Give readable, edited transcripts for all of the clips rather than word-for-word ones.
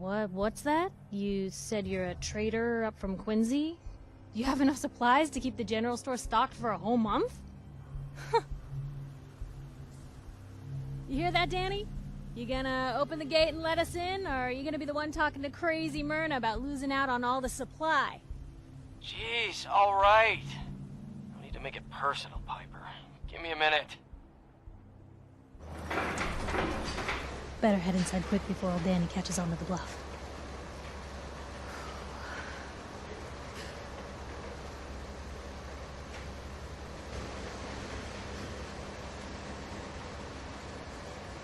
What's that? You said you're a trader up from Quincy? You have enough supplies to keep the general store stocked for a whole month? You hear that, Danny? You gonna open the gate and let us in, or are you gonna be the one talking to crazy Myrna about losing out on all the supply? Jeez, all right. No need to make it personal, Piper. Give me a minute. Better head inside quick before old Danny catches on to the bluff.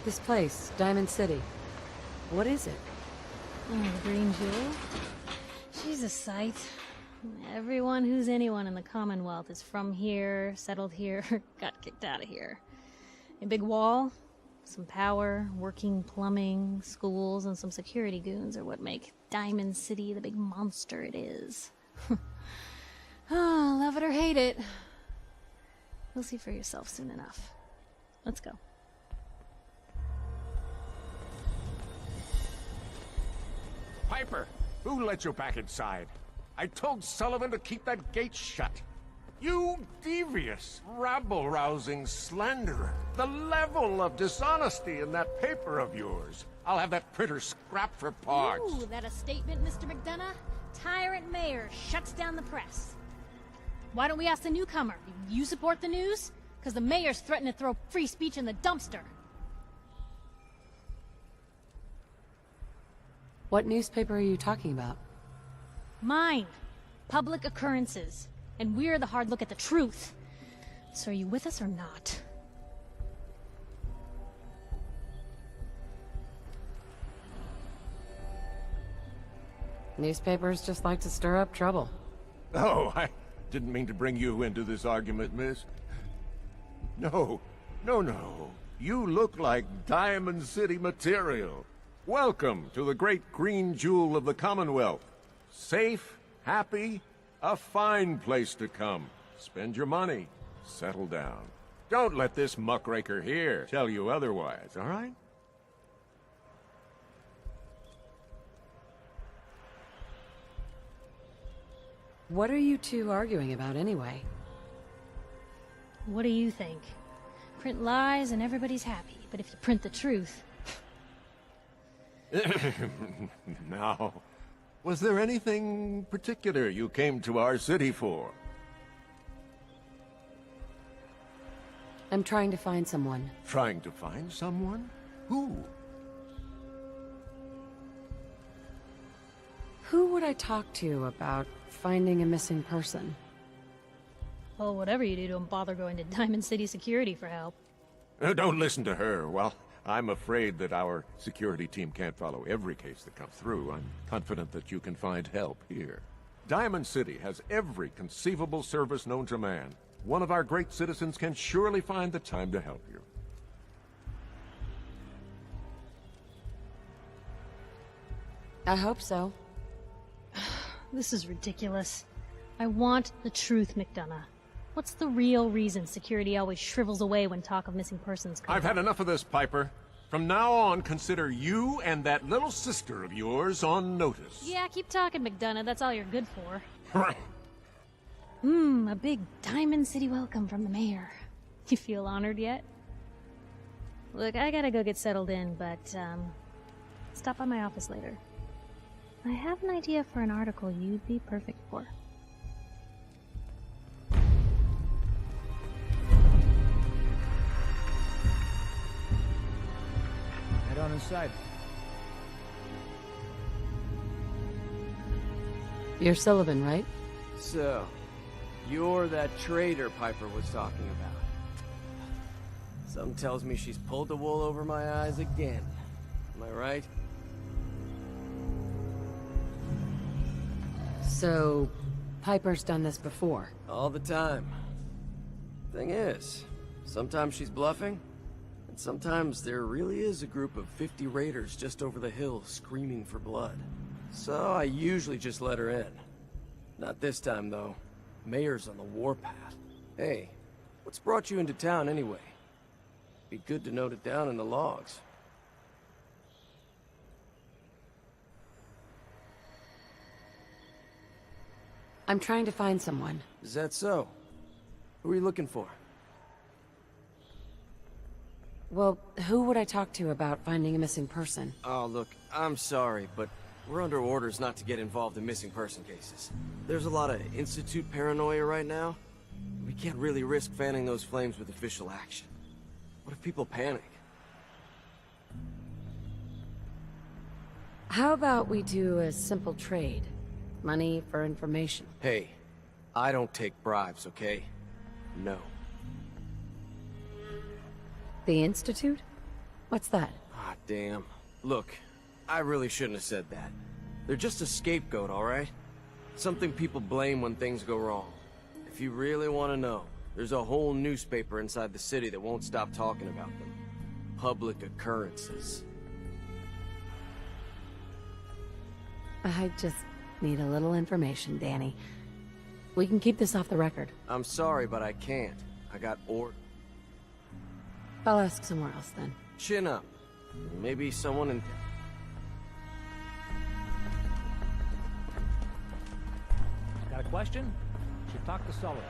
This place, Diamond City. What is it? Oh, the Green Jewel? She's a sight. Everyone who's anyone in the Commonwealth is from here, settled here, got kicked out of here. A big wall, some power, working plumbing, schools, and some security goons are what make Diamond City the big monster it is. Oh, love it or hate it. You'll see for yourself soon enough. Let's go. Piper, who let you back inside? I told Sullivan to keep that gate shut. You devious, rabble-rousing slanderer. The level of dishonesty in that paper of yours. I'll have that printer scrapped for parts. Ooh, that a statement, Mr. McDonough? Tyrant mayor shuts down the press. Why don't we ask the newcomer? You support the news? Because the mayor's threatened to throw free speech in the dumpster. What newspaper are you talking about? Mine. Public Occurrences. And we're the hard look at the truth. So are you with us or not? Newspapers just like to stir up trouble. Oh, I didn't mean to bring you into this argument, miss. No. You look like Diamond City material. Welcome to the great green jewel of the Commonwealth. Safe, happy, a fine place to come. Spend your money, settle down. Don't let this muckraker here tell you otherwise, all right? What are you two arguing about anyway? What do you think? Print lies and everybody's happy, but if you print the truth... Now, was there anything particular you came to our city for? I'm trying to find someone. Trying to find someone? Who? Who would I talk to about finding a missing person? Well, whatever you do, don't bother going to Diamond City Security for help. Don't listen to her. Well, I'm afraid that our security team can't follow every case that comes through. I'm confident that you can find help here. Diamond City has every conceivable service known to man. One of our great citizens can surely find the time to help you. I hope so. This is ridiculous. I want the truth, McDonough. What's the real reason security always shrivels away when talk of missing persons comes I've had enough of this, Piper. From now on, consider you and that little sister of yours on notice. Yeah, keep talking, McDonough. That's all you're good for. A big Diamond City welcome from the mayor. You feel honored yet? Look, I gotta go get settled in, but, stop by my office later. I have an idea for an article you'd be perfect for. Head on inside. You're Sullivan, right? So, you're that trader Piper was talking about. Something tells me she's pulled the wool over my eyes again. Am I right? So, Piper's done this before. All the time. Thing is, sometimes she's bluffing, and sometimes there really is a group of 50 raiders just over the hill screaming for blood. So I usually just let her in. Not this time, though. Mayor's on the warpath. Hey, what's brought you into town anyway? Be good to note it down in the logs. I'm trying to find someone. Is that so? Who are you looking for? Well, who would I talk to about finding a missing person? Oh, look, I'm sorry, but we're under orders not to get involved in missing person cases. There's a lot of Institute paranoia right now. We can't really risk fanning those flames with official action. What if people panic? How about we do a simple trade? Money for information. Hey, I don't take bribes, okay? No. The Institute? What's that? Ah, damn. Look, I really shouldn't have said that. They're just a scapegoat, alright? Something people blame when things go wrong. If you really want to know, there's a whole newspaper inside the city that won't stop talking about them. Public occurrences. I just need a little information, Danny. We can keep this off the record. I'm sorry, but I can't. I got I'll ask somewhere else then. Chin up. Maybe someone in... Got a question? Should talk to Sullivan.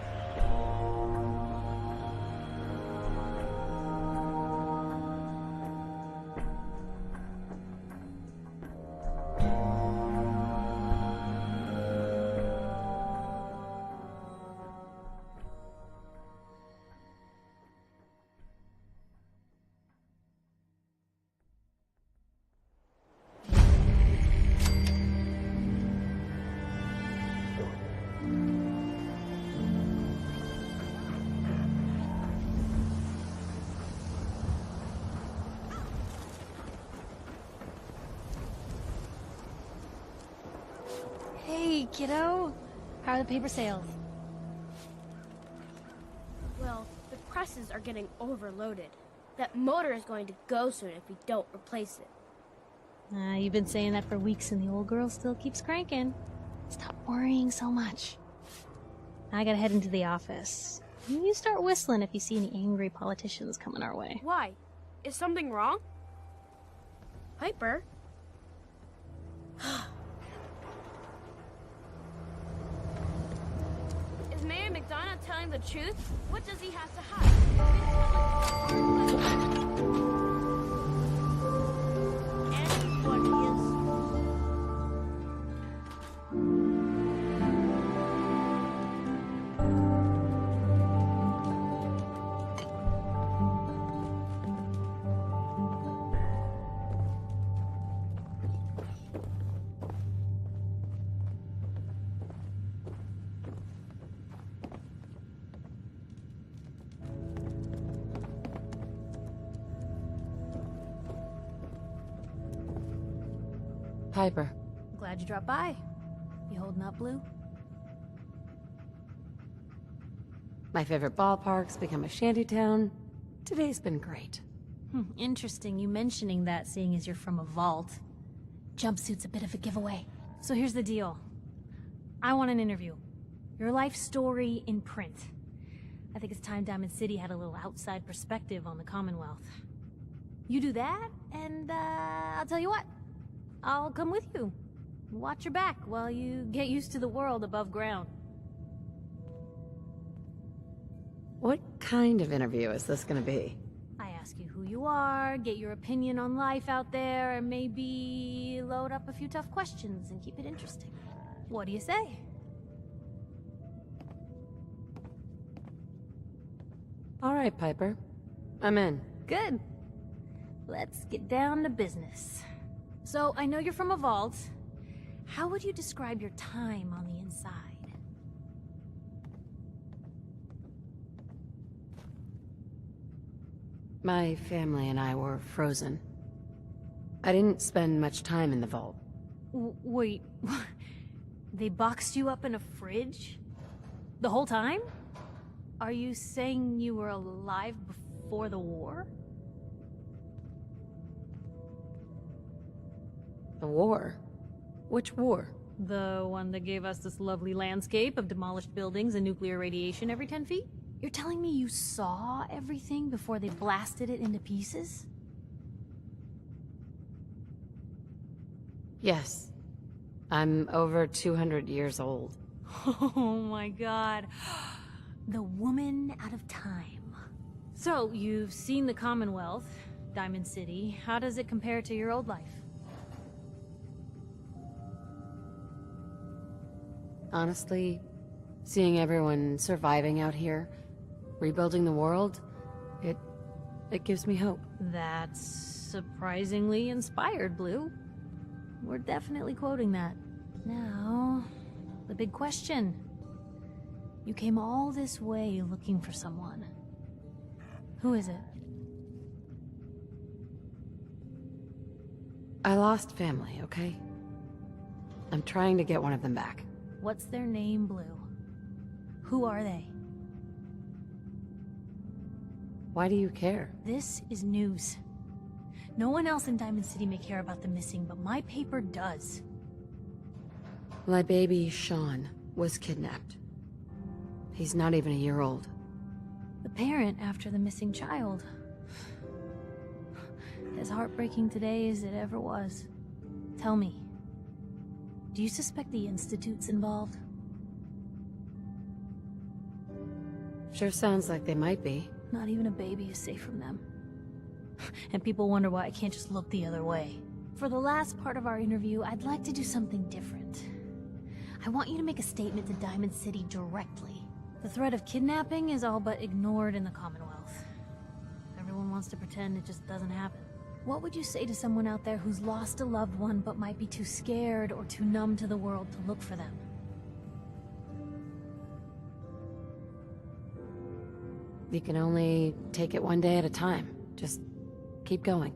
Hey, kiddo. How are the paper sales? Well, the presses are getting overloaded. That motor is going to go soon if we don't replace it. You've been saying that for weeks and the old girl still keeps cranking. Stop worrying so much. I gotta head into the office. You start whistling if you see any angry politicians coming our way. Why? Is something wrong? Piper? Is Mayor McDonough telling the truth? What does he have to hide? And what he is. Piper. Glad you dropped by. You holding up, Blue? My favorite ballpark's become a shantytown. Today's been great. Interesting you mentioning that, seeing as you're from a vault. Jumpsuit's a bit of a giveaway. So here's the deal. I want an interview. Your life story in print. I think it's time Diamond City had a little outside perspective on the Commonwealth. You do that, and I'll tell you what. I'll come with you. Watch your back while you get used to the world above ground. What kind of interview is this gonna be? I ask you who you are, get your opinion on life out there, and maybe load up a few tough questions and keep it interesting. What do you say? All right, Piper. I'm in. Good. Let's get down to business. So, I know you're from a vault. How would you describe your time on the inside? My family and I were frozen. I didn't spend much time in the vault. Wait, they boxed you up in a fridge? The whole time? Are you saying you were alive before the war? The war? Which war? The one that gave us this lovely landscape of demolished buildings and nuclear radiation every 10 feet? You're telling me you saw everything before they blasted it into pieces? Yes. I'm over 200 years old. Oh my god. The woman out of time. So, you've seen the Commonwealth, Diamond City. How does it compare to your old life? Honestly, seeing everyone surviving out here, rebuilding the world, it gives me hope. That's surprisingly inspired, Blue. We're definitely quoting that. Now, the big question. You came all this way looking for someone. Who is it? I lost family, okay? I'm trying to get one of them back. What's their name, Blue? Who are they? Why do you care? This is news. No one else in Diamond City may care about the missing, but my paper does. My baby, Sean, was kidnapped. He's not even a year old. The parent after the missing child. As heartbreaking today as it ever was. Tell me, do you suspect the Institute's involved? Sure sounds like they might be. Not even a baby is safe from them. And people wonder why I can't just look the other way. For the last part of our interview, I'd like to do something different. I want you to make a statement to Diamond City directly. The threat of kidnapping is all but ignored in the Commonwealth. Everyone wants to pretend it just doesn't happen. What would you say to someone out there who's lost a loved one but might be too scared or too numb to the world to look for them? You can only take it one day at a time. Just keep going.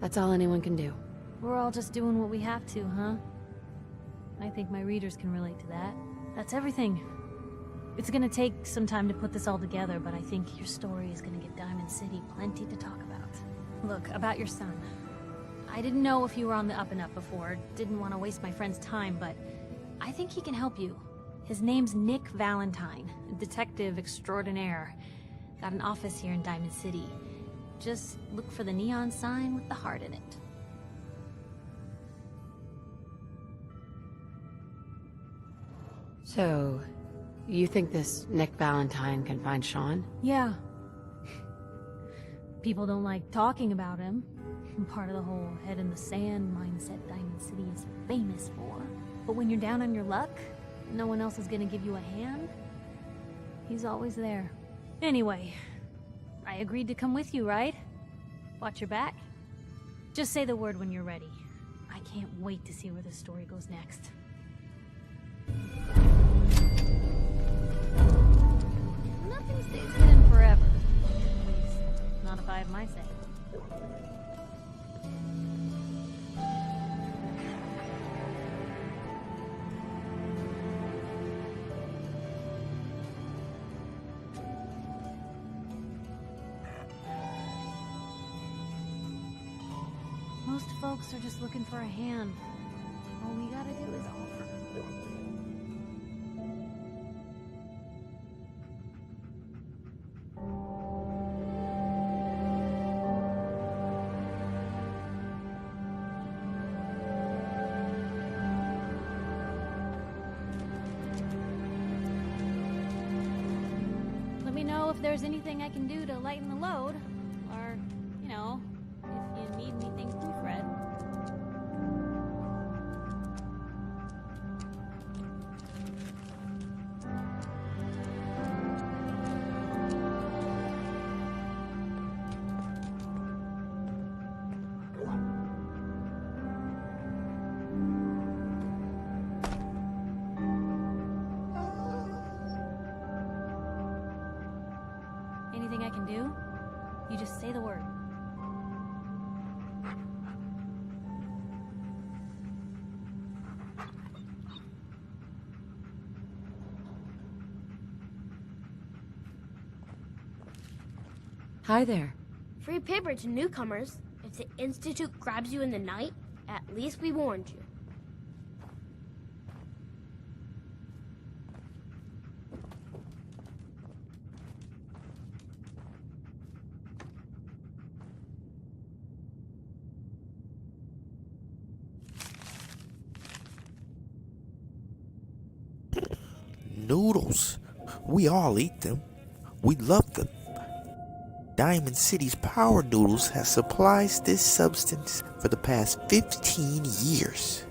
That's all anyone can do. We're all just doing what we have to, huh? I think my readers can relate to that. That's everything. It's gonna take some time to put this all together, but I think your story is gonna give Diamond City plenty to talk about. Look, about your son. I didn't know if you were on the up and up before, didn't want to waste my friend's time, but I think he can help you. His name's Nick Valentine, a detective extraordinaire. Got an office here in Diamond City. Just look for the neon sign with the heart in it. So, you think this Nick Valentine can find Sean? Yeah. People don't like talking about him. Part of the whole head in the sand mindset Diamond City is famous for. But when you're down on your luck, no one else is gonna give you a hand, he's always there. Anyway, I agreed to come with you, right? Watch your back. Just say the word when you're ready. I can't wait to see where this story goes next. Nothing stays hidden forever. At least, not if I have my say. Most folks are just looking for a hand. All we gotta do is offer. Let me know if there's anything I can do to lighten the load, or, you know, if you need anything proofread. Anything I can do? You just say the word. Hi there. Free paper to newcomers. If the Institute grabs you in the night, at least we warned you. noodles. We all eat them. We love them. Diamond City's Power Noodles has supplied this substance for the past 15 years.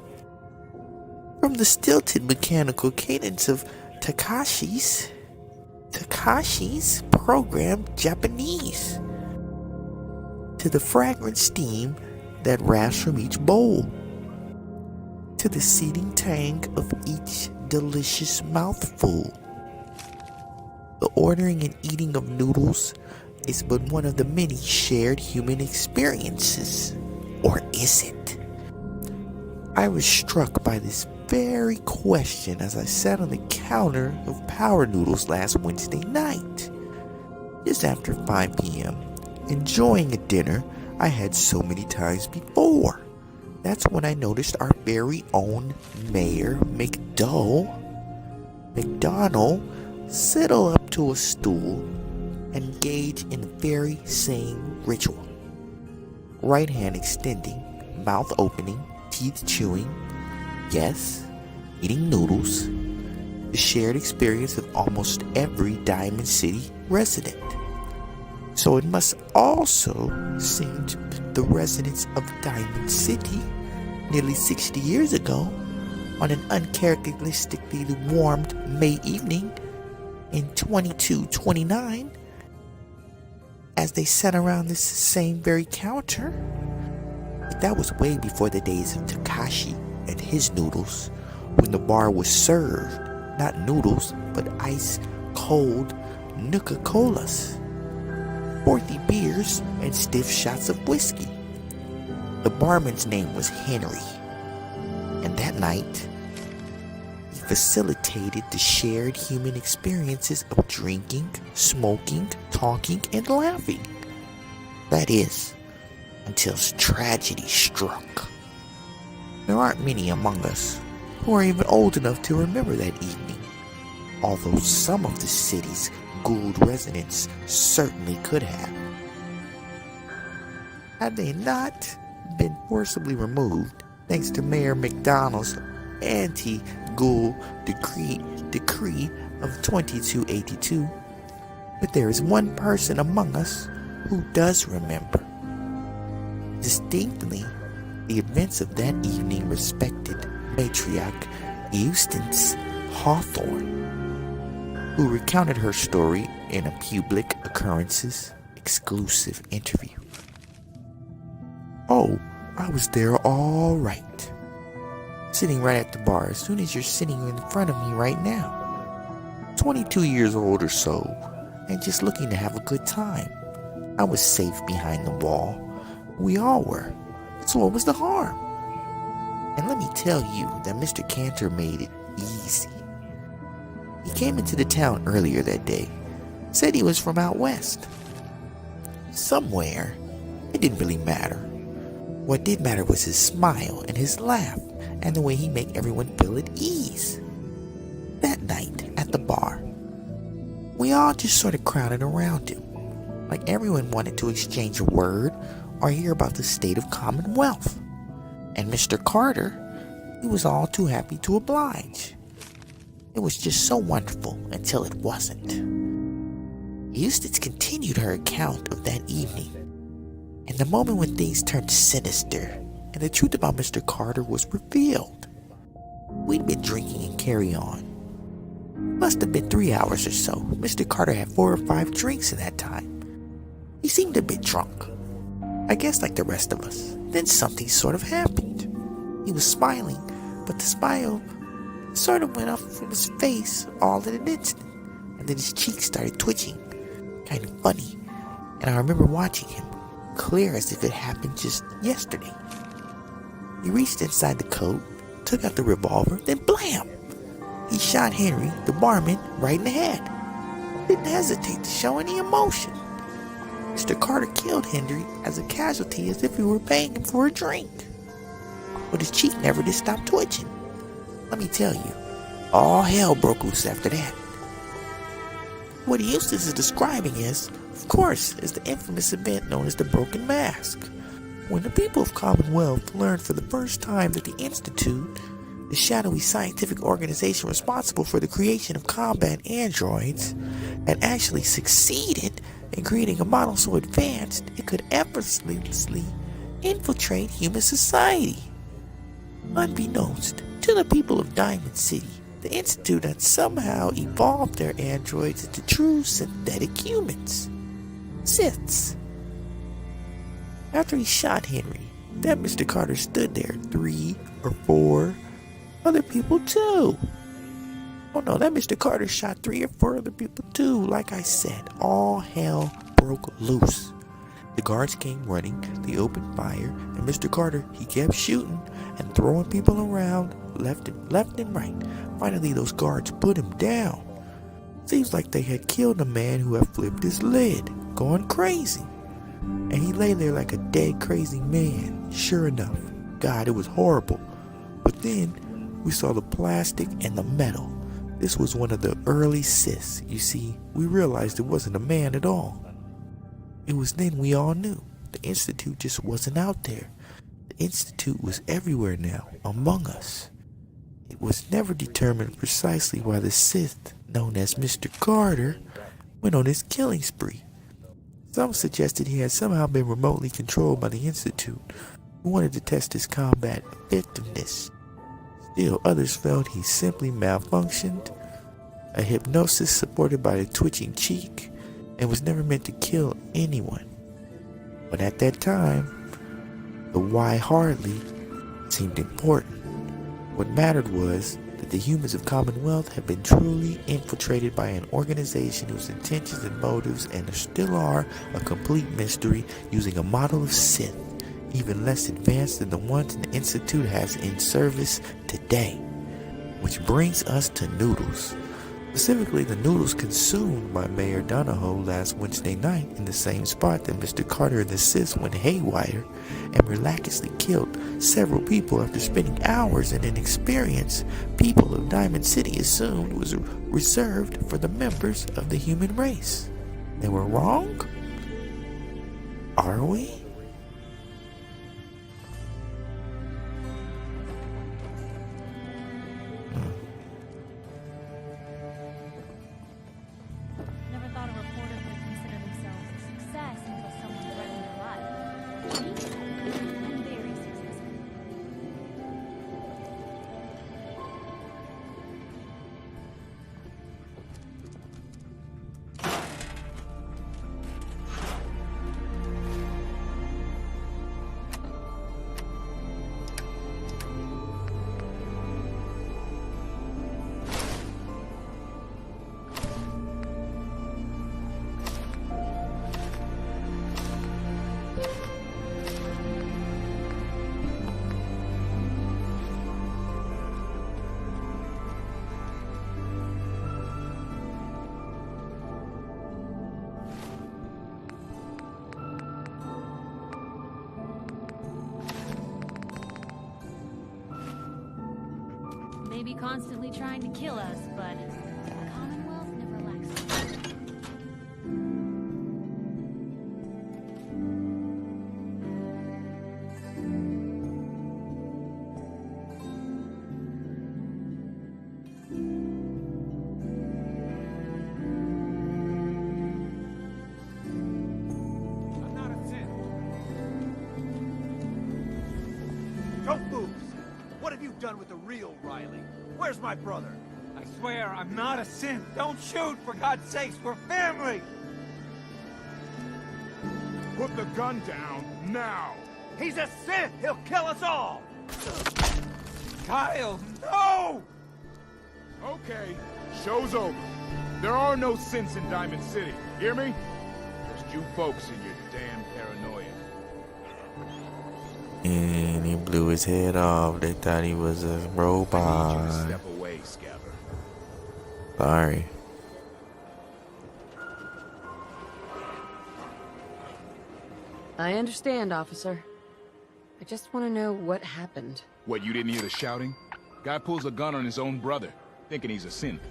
From the stilted mechanical cadence of Takashi's programmed Japanese, to the fragrant steam that wafts from each bowl, to the seething tang of each delicious mouthful. The ordering and eating of noodles is but one of the many shared human experiences. Or is it? I was struck by this very question as I sat on the counter of Power Noodles last Wednesday night, just after 5 p.m., enjoying a dinner I had so many times before. That's when I noticed our very own Mayor McDonald settle up to a stool and engage in the very same ritual. Right hand extending, mouth opening, teeth chewing, yes, eating noodles, the shared experience of almost every Diamond City resident. So it must also seem to the residents of Diamond City nearly 60 years ago, on an uncharacteristically warmed May evening in 2229, as they sat around this same very counter. But that was way before the days of Takashi and his noodles, when the bar was served not noodles but ice cold Nuka-Colas, 40 beers, and stiff shots of whiskey. The barman's name was Henry, and that night he facilitated the shared human experiences of drinking, smoking, talking, and laughing. That is, until tragedy struck. There aren't many among us who are even old enough to remember that evening, although some of the city's Gould residents certainly could have. Had they not been forcibly removed thanks to Mayor McDonald's anti-Gould decree of 2282. But there is one person among us who does remember distinctly the events of that evening. Respected matriarch Eustace Hawthorne, who recounted her story in a Public Occurrences exclusive interview. Oh, I was there all right. Sitting right at the bar as soon as you're sitting in front of me right now. 22 years old or so, and just looking to have a good time. I was safe behind the wall. We all were. So what was the harm? And let me tell you that Mr. Cantor made it easy. He came into the town earlier that day. Said he was from out west. Somewhere. It didn't really matter. What did matter was his smile and his laugh and the way he made everyone feel at ease. That night at the bar, we all just sort of crowded around him, like everyone wanted to exchange a word or hear about the state of Commonwealth. And Mr. Carter, he was all too happy to oblige. It was just so wonderful until it wasn't. Eustace continued her account of that evening, and the moment when things turned sinister and the truth about Mr. Carter was revealed. We'd been drinking and carry on. Must have been 3 hours or so. Mr. Carter had 4 or 5 drinks in that time. He seemed a bit drunk, I guess like the rest of us. Then something sort of happened. He was smiling, but the smile sort of went off from his face all in an instant, and then his cheeks started twitching, kind of funny, and I remember watching him, clear as if it happened just yesterday. He reached inside the coat, took out the revolver, then blam! He shot Henry, the barman, right in the head. Didn't hesitate to show any emotion. Mr. Carter killed Henry as a casualty as if we were paying him for a drink. But his cheek never did stop twitching. Let me tell you, all hell broke loose after that. What Eustace is describing is, of course, is the infamous event known as the Broken Mask, when the people of Commonwealth learned for the first time that the Institute the shadowy scientific organization responsible for the creation of combat androids, had actually succeeded in creating a model so advanced it could effortlessly infiltrate human society. Unbeknownst to the people of Diamond City, the Institute had somehow evolved their androids into true synthetic humans. Siths. After he shot Henry, that Mr. Carter stood there 3 or 4 other people too. Oh no, that Mr. Carter shot 3 or 4 other people too. Like I said, all hell broke loose. The guards came running, they opened fire, and Mr. Carter, he kept shooting and throwing people around left and right. Finally, those guards put him down. Seems like they had killed a man who had flipped his lid, going crazy. And he lay there like a dead crazy man. Sure enough, God, it was horrible. But then, we saw the plastic and the metal. This was one of the early Siths. You see, we realized it wasn't a man at all. It was then we all knew. The Institute just wasn't out there. The Institute was everywhere now, among us. It was never determined precisely why the Sith, known as Mr. Carter, went on his killing spree. Some suggested he had somehow been remotely controlled by the Institute, who wanted to test his combat effectiveness. Still, others felt he simply malfunctioned, a hypnosis supported by a twitching cheek, and was never meant to kill anyone. But at that time, the why hardly seemed important. What mattered was that the humans of Commonwealth had been truly infiltrated by an organization whose intentions and motives and still are a complete mystery, using a model of Sith, even less advanced than the ones the Institute has in service today. Which brings us to Noodles. Specifically, the noodles consumed by Mayor Donahoe last Wednesday night in the same spot that Mr. Carter and the Siths went haywire and miraculously killed several people after spending hours in an experience people of Diamond City assumed was reserved for the members of the human race. They were wrong? Are we? Never thought a reporter would consider themselves a success until someone threatened their life. Me? I'm very successful. Maybe constantly trying to kill us, but the Commonwealth never lacks. I'm not a Sith. Don't move! What have you done with the real Riley? Where's my brother? I swear, I'm not a Sith. Don't shoot, for God's sakes. We're family. Put the gun down, now! He's a Sith! He'll kill us all! Kyle, no! Okay, show's over. There are no Siths in Diamond City, hear me? Just you folks and your damn paranoia. And he blew his head off. They thought he was a I need you to robot. step away, Scabber. Sorry. I understand, officer. I just want to know what happened. What, you didn't hear the shouting? Guy pulls a gun on his own brother, thinking he's a synth.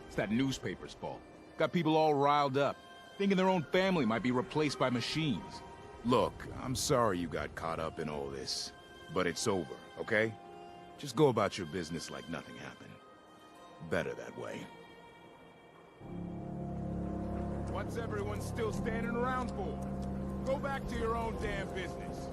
It's that newspaper's fault. Got people all riled up, thinking their own family might be replaced by machines. Look, I'm sorry you got caught up in all this, but it's over, okay? Just go about your business like nothing happened. Better that way. What's everyone still standing around for? Go back to your own damn business.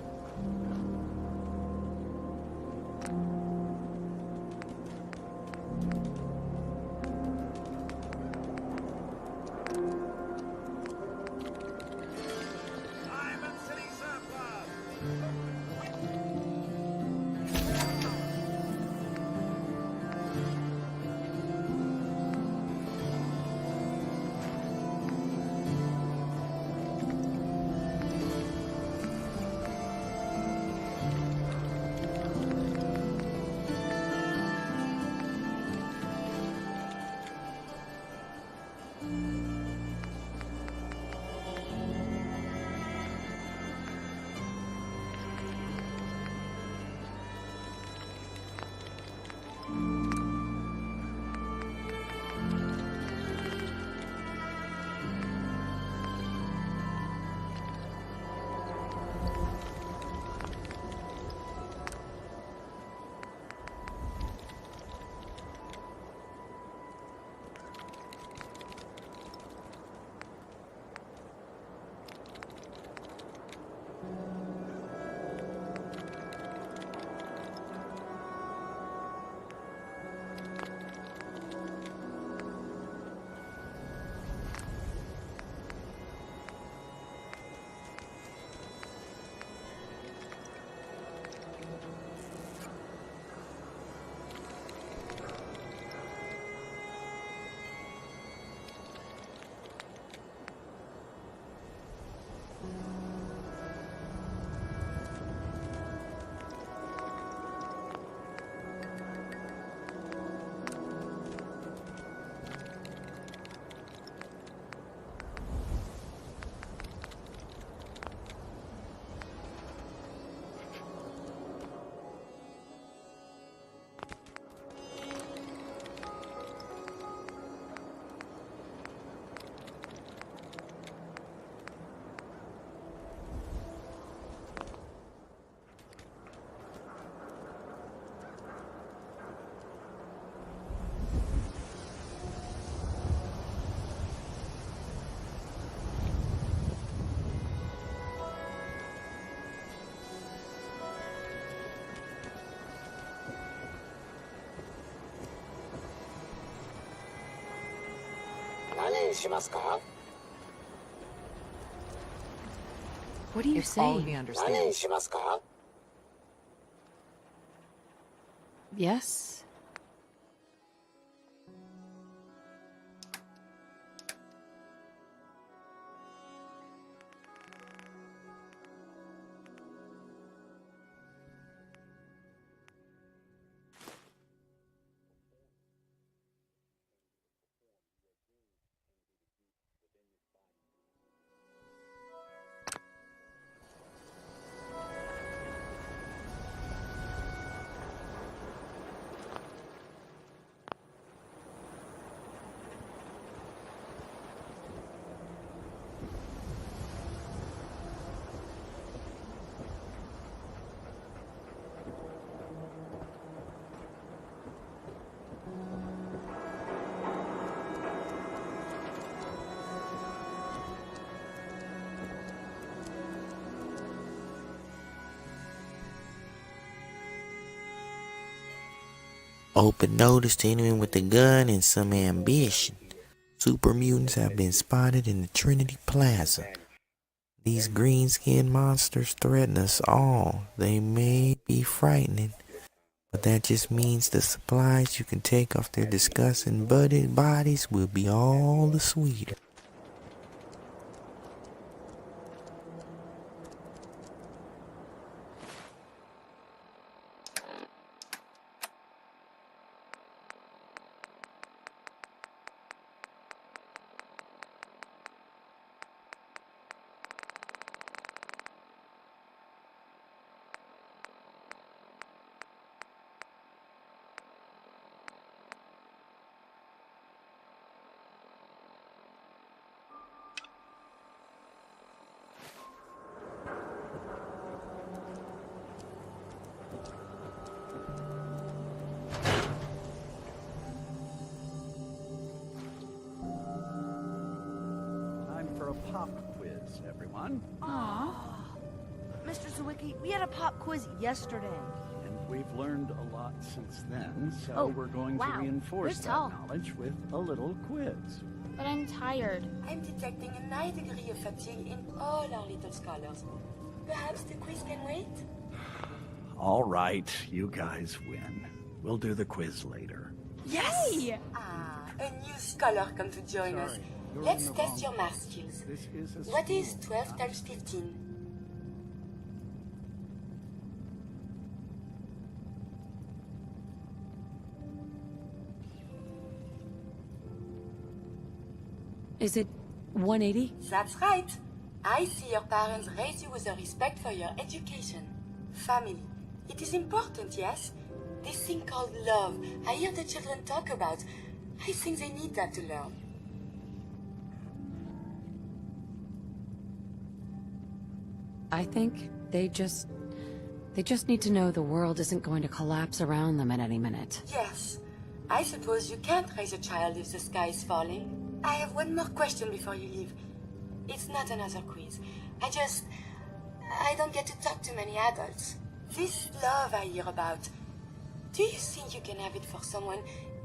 What are you saying? Yes? Open notice to anyone with a gun and some ambition. Super mutants have been spotted in the Trinity Plaza. These green-skinned monsters threaten us all. They may be frightening, but that just means the supplies you can take off their disgusting budded bodies will be all the sweeter. Christmas, everyone. Mr. Sawicki, we had a pop quiz yesterday. And we've learned a lot since then, so Oh, we're going wow. to reinforce You're that tall. knowledge with a little quiz. But I'm tired. I'm detecting a high degree of fatigue in all our little scholars. Perhaps the quiz can wait? All right, you guys win. We'll do the quiz later. Yes! Ah, a new scholar come to join us. Let's test your math skills. This is a What is school, 12 not- times 15? Is it 180? That's right. I see your parents raise you with a respect for your education. Family. It is important, yes? This thing called love, I hear the children talk about. I think they need that to learn. I think they just need to know the world isn't going to collapse around them at any minute. Yes. I suppose you can't raise a child if the sky is falling. I have one more question before you leave. It's not another quiz. I don't get to talk to many adults. This love I hear about, do you think you can have it for someone,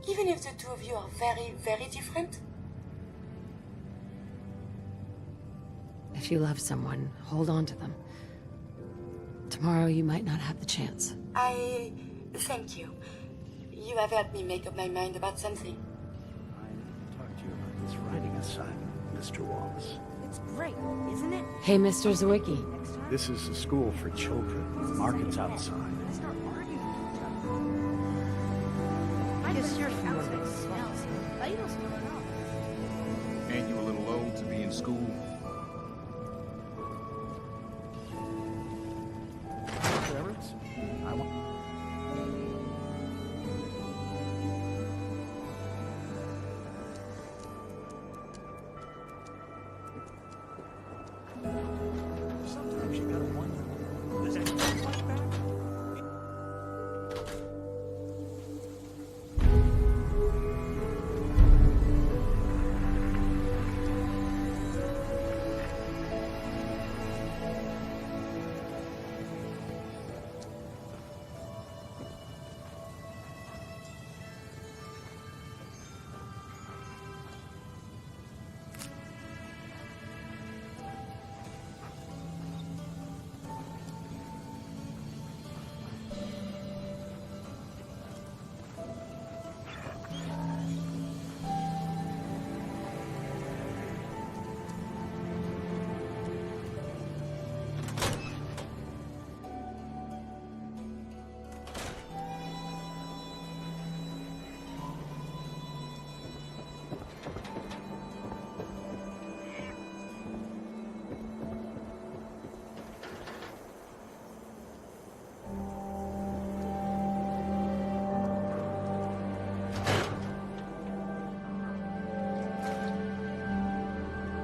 even if the two of you are very, very different? If you love someone, hold on to them. Tomorrow you might not have the chance. Thank you. You have helped me make up my mind about something. I talked to you about this writing assignment, Mr. Wallace. It's great, isn't it? Hey, Mr. Zawicki. This is a school for children. Market's outside. I just your outfit smells. Vitals going up. Ain't you a little old to be in school? Clarence, I want... Sometimes you gotta wonder, does anyone like that?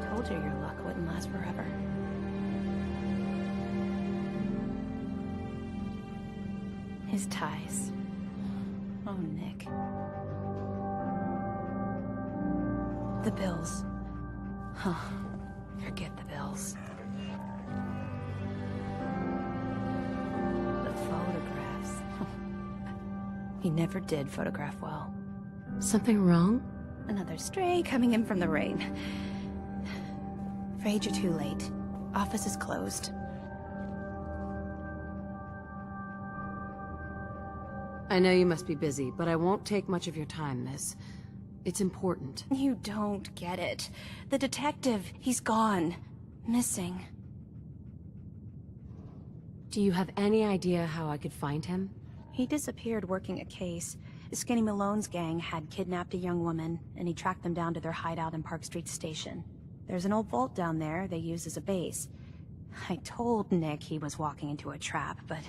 Told you your luck wouldn't last forever. His ties. Oh, Nick. The bills. Huh. Forget the bills. The photographs. He never did photograph well. Something wrong? Another stray coming in from the rain. Afraid you're too late. Office is closed. I know you must be busy, but I won't take much of your time, miss. It's important. You don't get it. The detective, he's gone. Missing. Do you have any idea how I could find him? He disappeared working a case. Skinny Malone's gang had kidnapped a young woman, and he tracked them down to their hideout in Park Street Station. There's an old vault down there they use as a base. I told Nick he was walking into a trap, but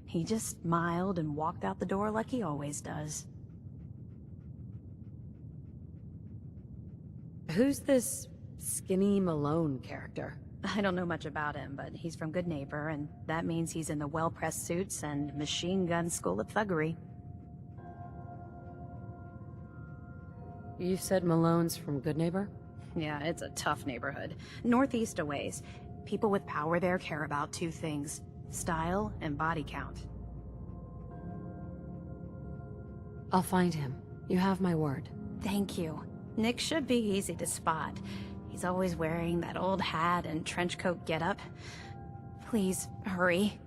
he just smiled and walked out the door like he always does. Who's this Skinny Malone character? I don't know much about him, but he's from Good Neighbor, and that means he's in the well-pressed suits and machine gun school of thuggery. You said Malone's from Good Neighbor? Yeah, it's a tough neighborhood. Northeast a ways. People with power there care about two things: style and body count. I'll find him. You have my word. Thank you. Nick should be easy to spot. He's always wearing that old hat and trench coat getup. Please, hurry.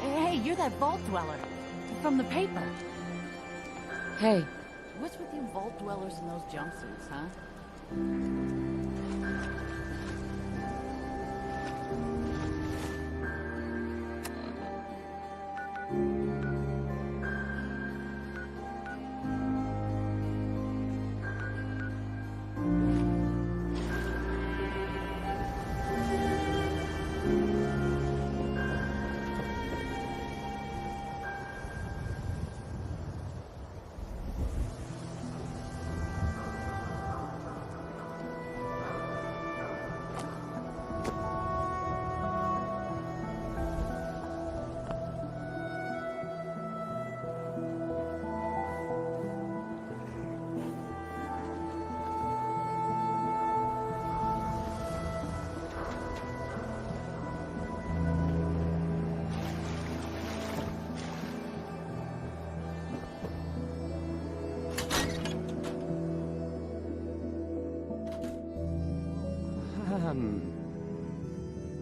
Hey, you're that vault dweller from the paper. Hey. What's with you vault dwellers in those jumpsuits, huh?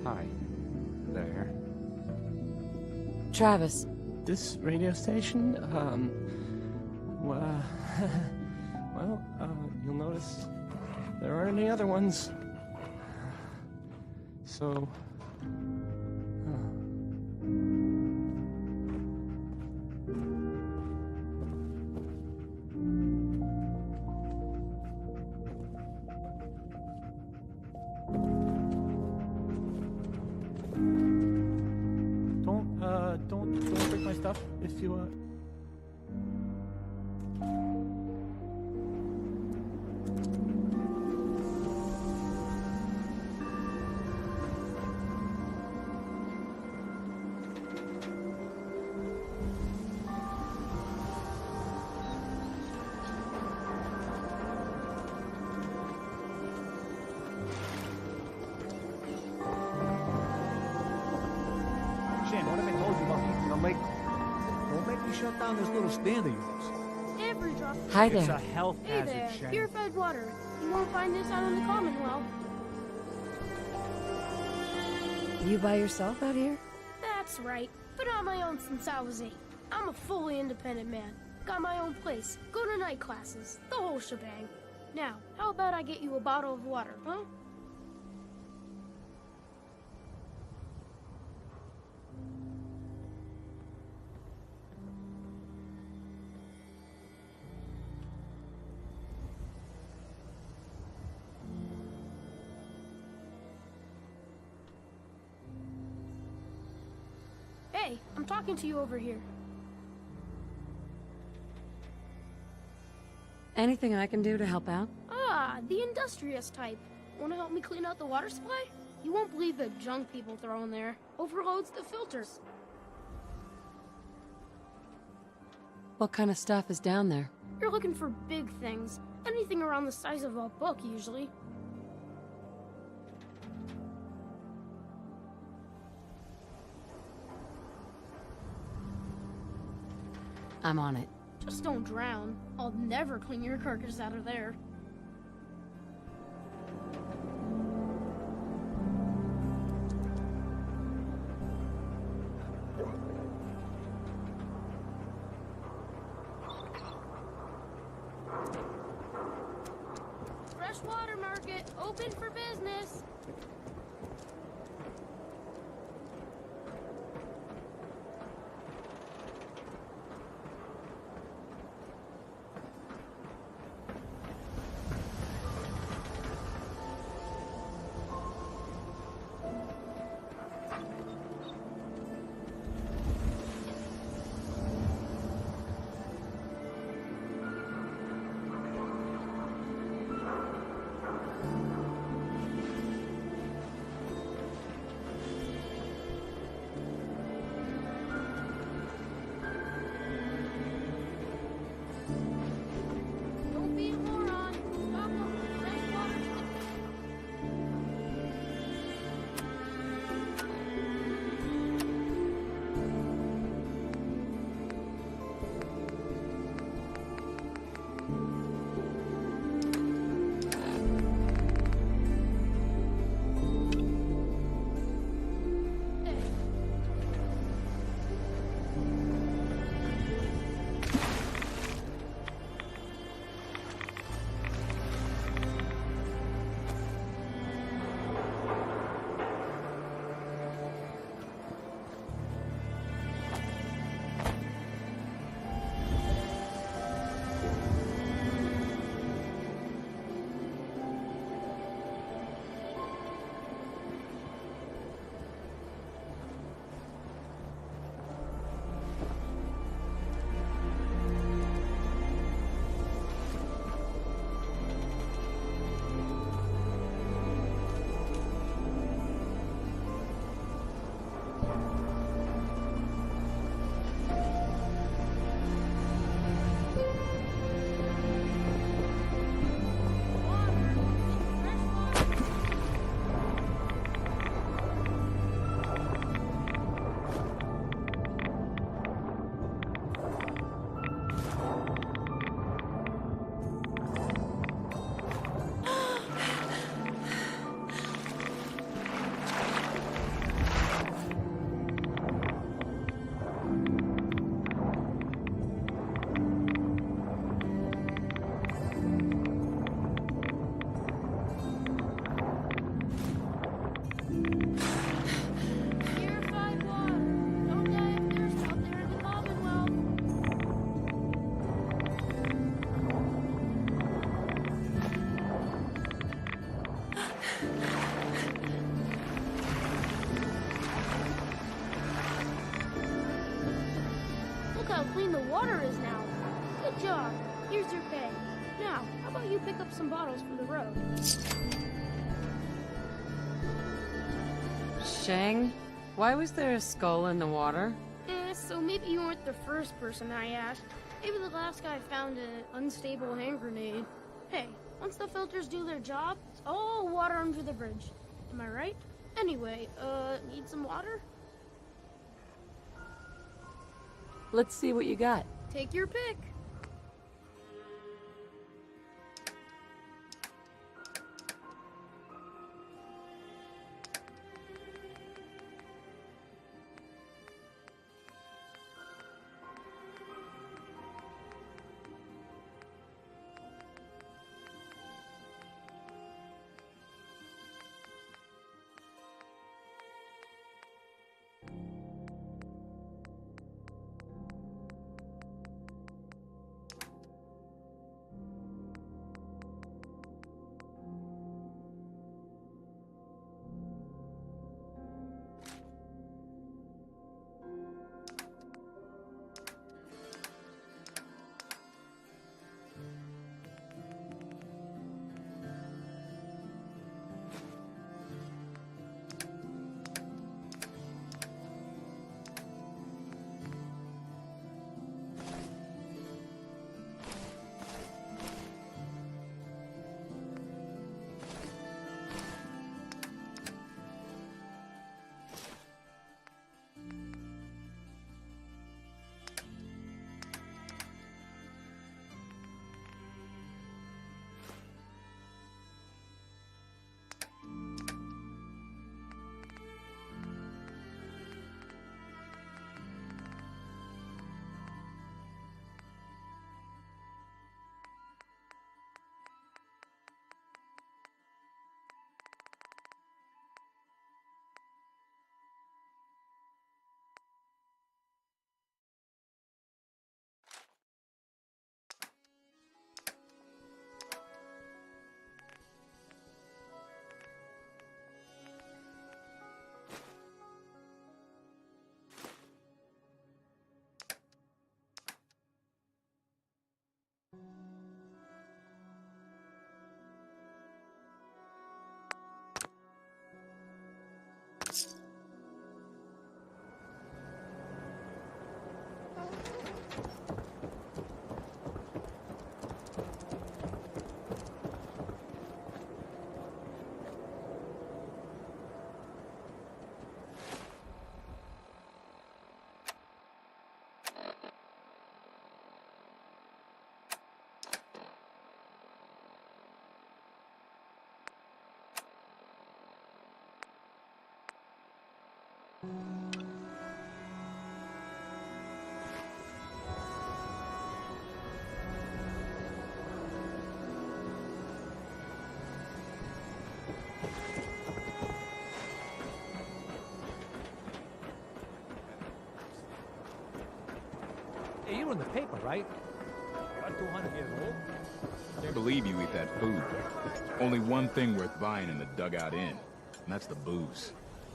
Hi. There. Travis. This radio station, well, you'll notice there aren't any other ones. So, don't break my stuff if you, Shen, what have I told you about keeping the lake? Don't make me shut down this little stand of yours. Every drop. Hi It's there. a health Hey hazard, there, Shen. purified water. You won't find this out in the Commonwealth. You by yourself out here? That's right. Been on my own since I was 8. I'm a fully independent man. Got my own place. Go to night classes. The whole shebang. Now, how about I get you a bottle of water, huh? I'm talking to you over here. Anything I can do to help out? Ah, the industrious type. Want to help me clean out the water supply? You won't believe the junk people throw in there. Overloads the filters. What kind of stuff is down there? You're looking for big things. Anything around the size of a book, usually. I'm on it. Just don't drown. I'll never clean your carcass out of there. Freshwater market, open for business. Don't be a moron. Stop them. Freshwater's Purified water. Don't die of thirst out there in the Commonwealth. Look how clean the water is now. Good job. Here's your pay. Now, how about you pick up some bottles for the road? Shang, why was there a skull in the water? So maybe you weren't the first person I asked. Maybe the last guy found an unstable hand grenade. Hey, once the filters do their job, it's all water under the bridge. Am I right? Anyway, need some water? Let's see what you got. Take your pick. You're in the paper, right? You're 200 years old? Can't believe you eat that food. Only one thing worth buying in the Dugout Inn, and that's the booze.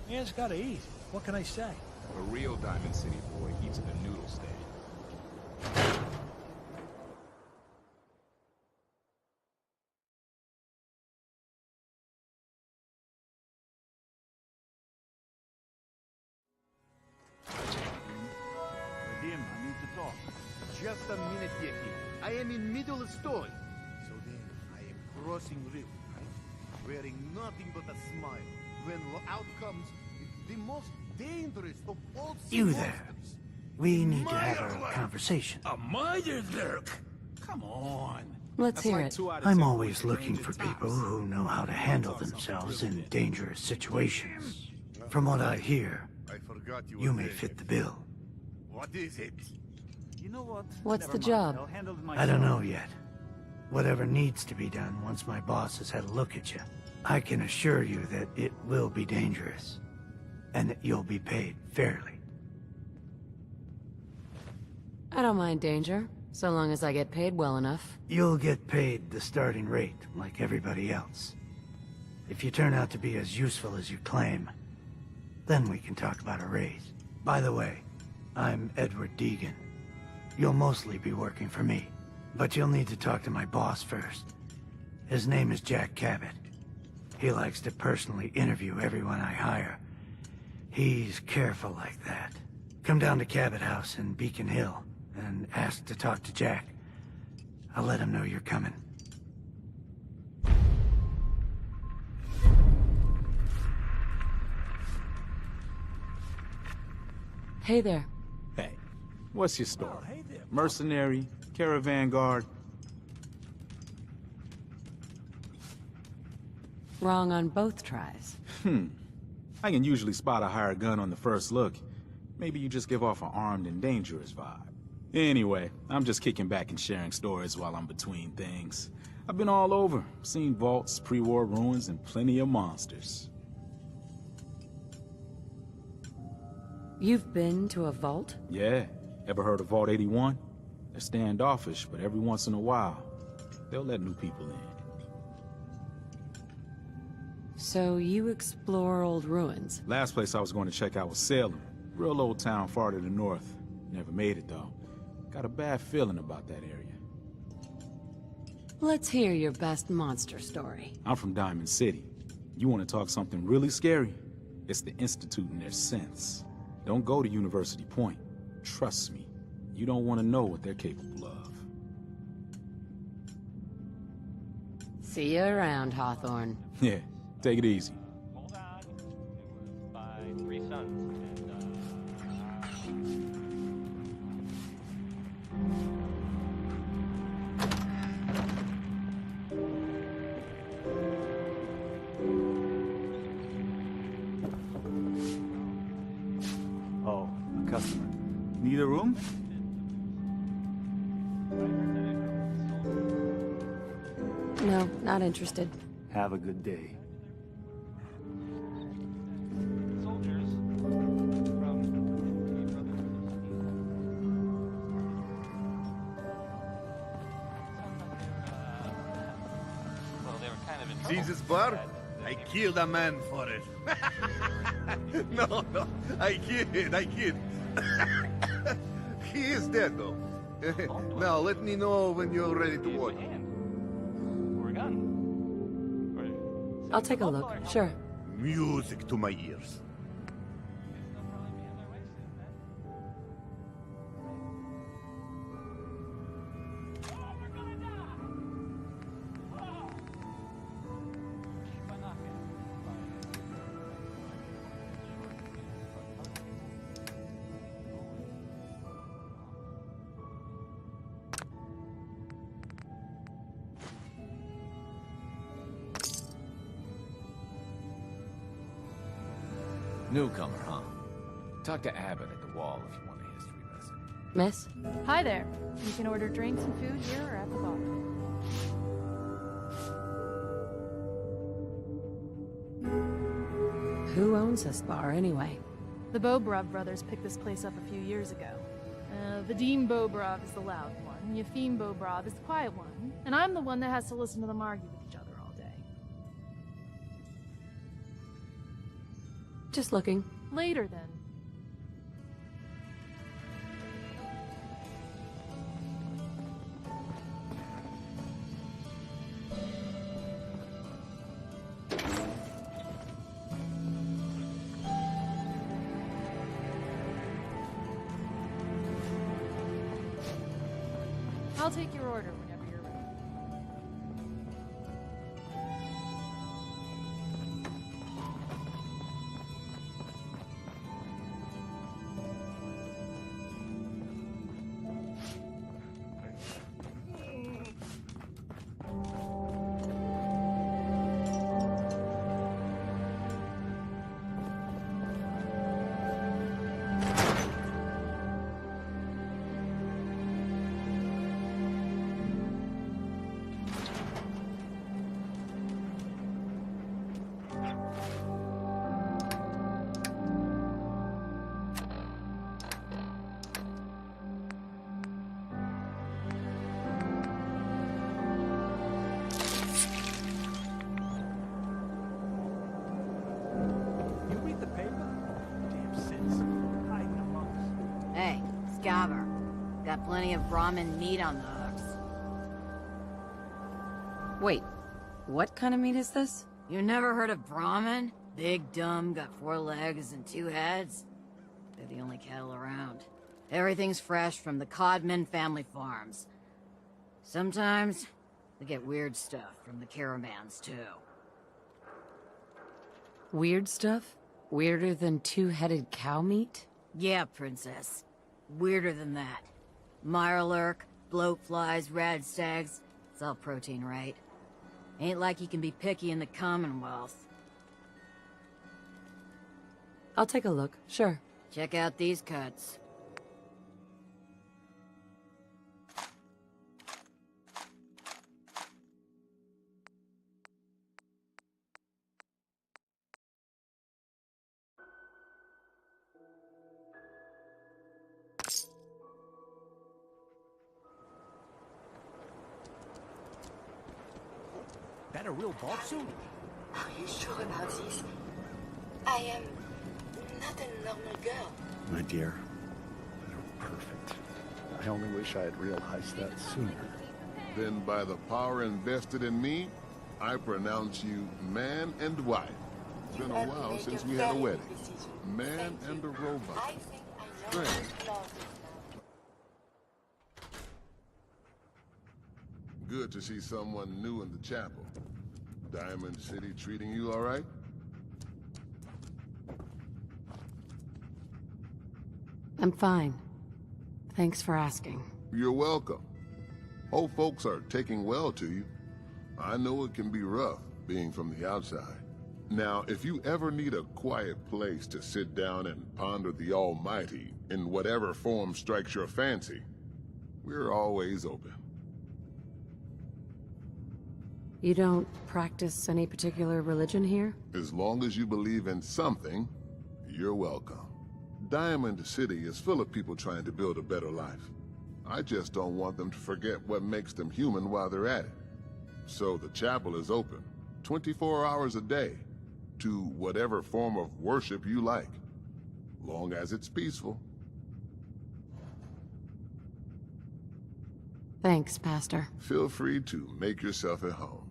Man's gotta eat. What can I say? A real Diamond City boy eats at the noodle stand. Vadim, I need to talk. Just a minute, Yeki. I am in middle of story. So then, I am crossing river, right? Wearing nothing but a smile. When out comes the most dangerous of all sea You there. monsters. We need to have a conversation. A Meyerwerk? Come on. Let's hear it. I'm always looking for people who know how to handle themselves in dangerous situations. From what I hear, I forgot you may fit the bill. What is it? You know what? What's the Never mind. job? I'll handle it I don't myself. know yet. Whatever needs to be done once my boss has had a look at you. I can assure you that it will be dangerous. And that you'll be paid fairly. I don't mind danger, so long as I get paid well enough. You'll get paid the starting rate, like everybody else. If you turn out to be as useful as you claim, then we can talk about a raise. By the way, I'm Edward Deegan. You'll mostly be working for me, but you'll need to talk to my boss first. His name is Jack Cabot. He likes to personally interview everyone I hire. He's careful like that. Come down to Cabot House in Beacon Hill and ask to talk to Jack. I'll let him know you're coming. Hey there. Hey, what's your story? Mercenary? Caravan guard? Wrong on both tries. I can usually spot a hired gun on the first look. Maybe you just give off an armed and dangerous vibe. Anyway, I'm just kicking back and sharing stories while I'm between things. I've been all over, seen vaults, pre-war ruins, and plenty of monsters. You've been to a vault? Yeah, ever heard of Vault 81? They're standoffish, but every once in a while, they'll let new people in. So you explore old ruins? Last place I was going to check out was Salem. Real old town far to the north. Never made it, though. Got a bad feeling about that area. Let's hear your best monster story. I'm from Diamond City. You want to talk something really scary? It's the Institute and their synths. Don't go to University Point. Trust me. You don't want to know what they're capable of. See you around, Hawthorne. Yeah, take it easy. By 3 sons. Oh, a customer. Need a room? No, not interested. Have a good day. See this bar? I killed a man for it. No, I kid. He is dead, though. Now, let me know when you're ready to work. I'll take a look, sure. Music to my ears. Newcomer, huh? Talk to Abbott at the wall if you want a history lesson. Miss? Hi there. You can order drinks and food here or at the bar. Who owns this bar, anyway? The Bobrov brothers picked this place up a few years ago. Vadim Bobrov is the loud one, Yefim Bobrov is the quiet one, and I'm the one that has to listen to them argue with each other all day. Just looking. Later, then. I'll take your order whenever you're ready. You read the paper? Damn sins. Hiding among us. Hey, Scaver. Got plenty of Brahmin meat on the hooks. Wait, what kind of meat is this? You never heard of Brahmin? Big, dumb, got 4 legs and 2 heads. They're the only cattle around. Everything's fresh from the Codman family farms. Sometimes, we get weird stuff from the caravans, too. Weird stuff? Weirder than 2-headed cow meat? Yeah, princess. Weirder than that. Mirelurk, bloatflies, radstags. It's all protein, right? Ain't like you can be picky in the Commonwealth. I'll take a look, sure. Check out these cuts. That a real bulk suit? Are you sure about this? I am not a normal girl. My dear, you're perfect. I only wish I had realized that sooner. Then by the power invested in me, I pronounce you man and wife. It's been a while since we had a wedding. Man and a robot. Strange. Good to see someone new in the chapel. Diamond City treating you all right? I'm fine. Thanks for asking. You're welcome. Hope folks are taking well to you. I know it can be rough, being from the outside. Now, if you ever need a quiet place to sit down and ponder the Almighty, in whatever form strikes your fancy, we're always open. You don't practice any particular religion here? As long as you believe in something, you're welcome. Diamond City is full of people trying to build a better life. I just don't want them to forget what makes them human while they're at it. So the chapel is open, 24 hours a day, to whatever form of worship you like, long as it's peaceful. Thanks, Pastor. Feel free to make yourself at home.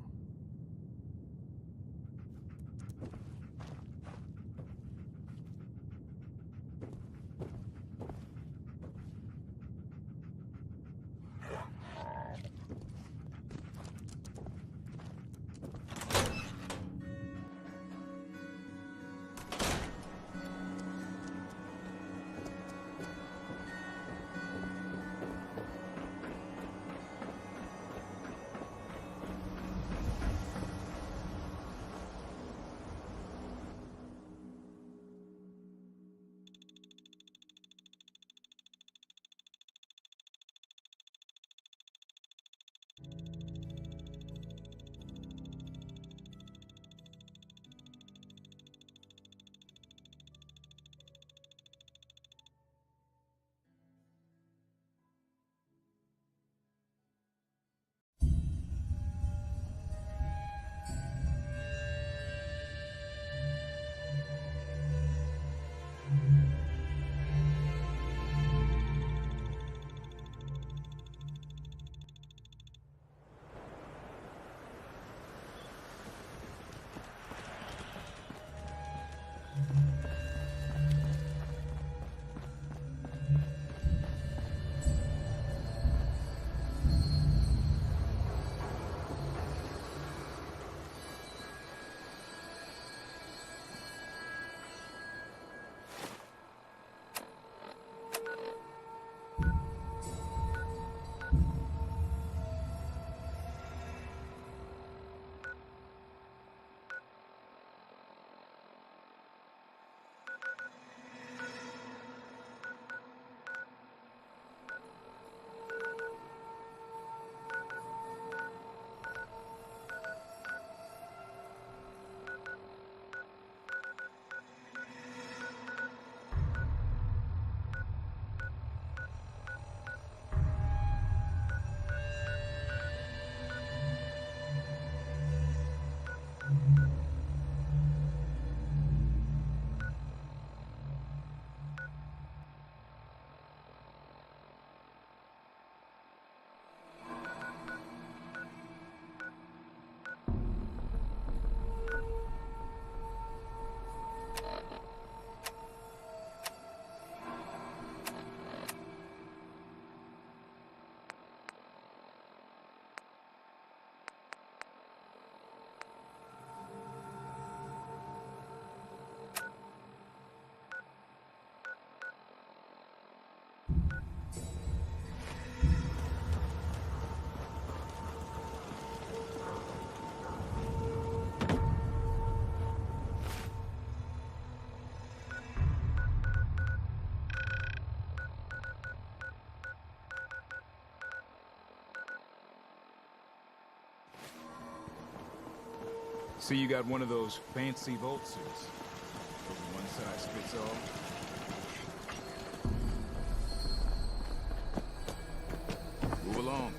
See, you got one of those fancy vault suits. One size fits all. Move along.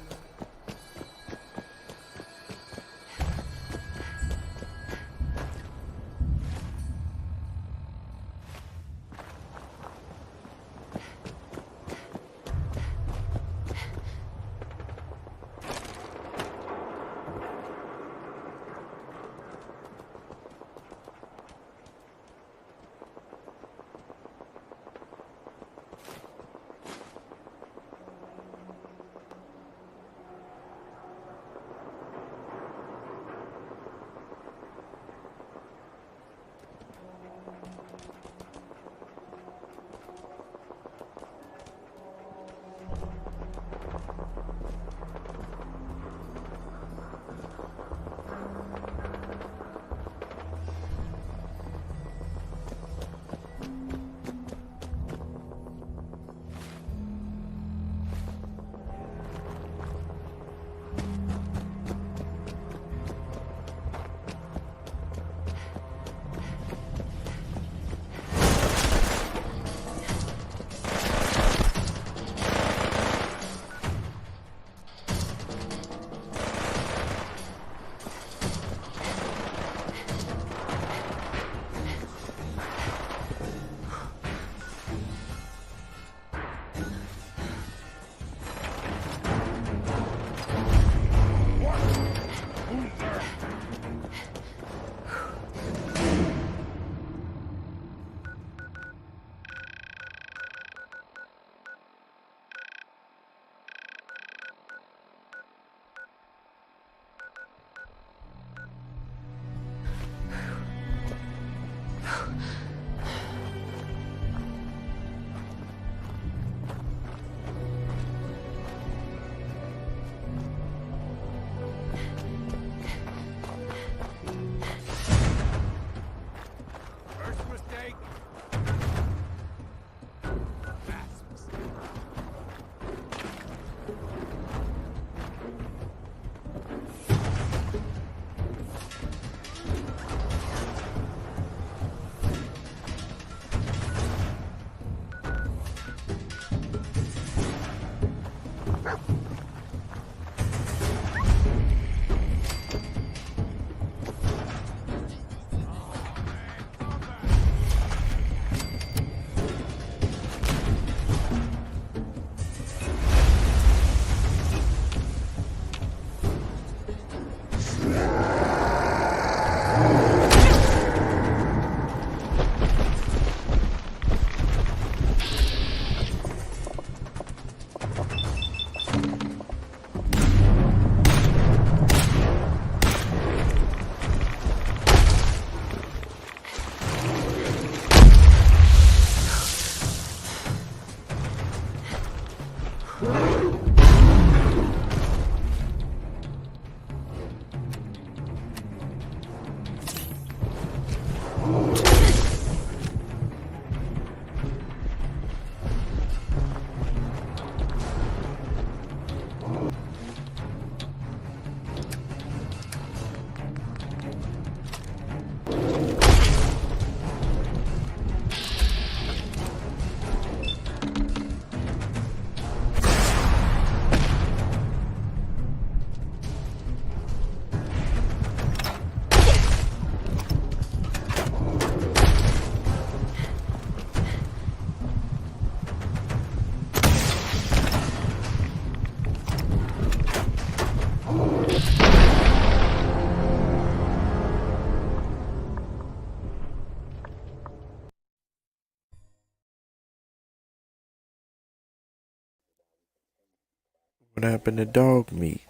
What happened to dog meat?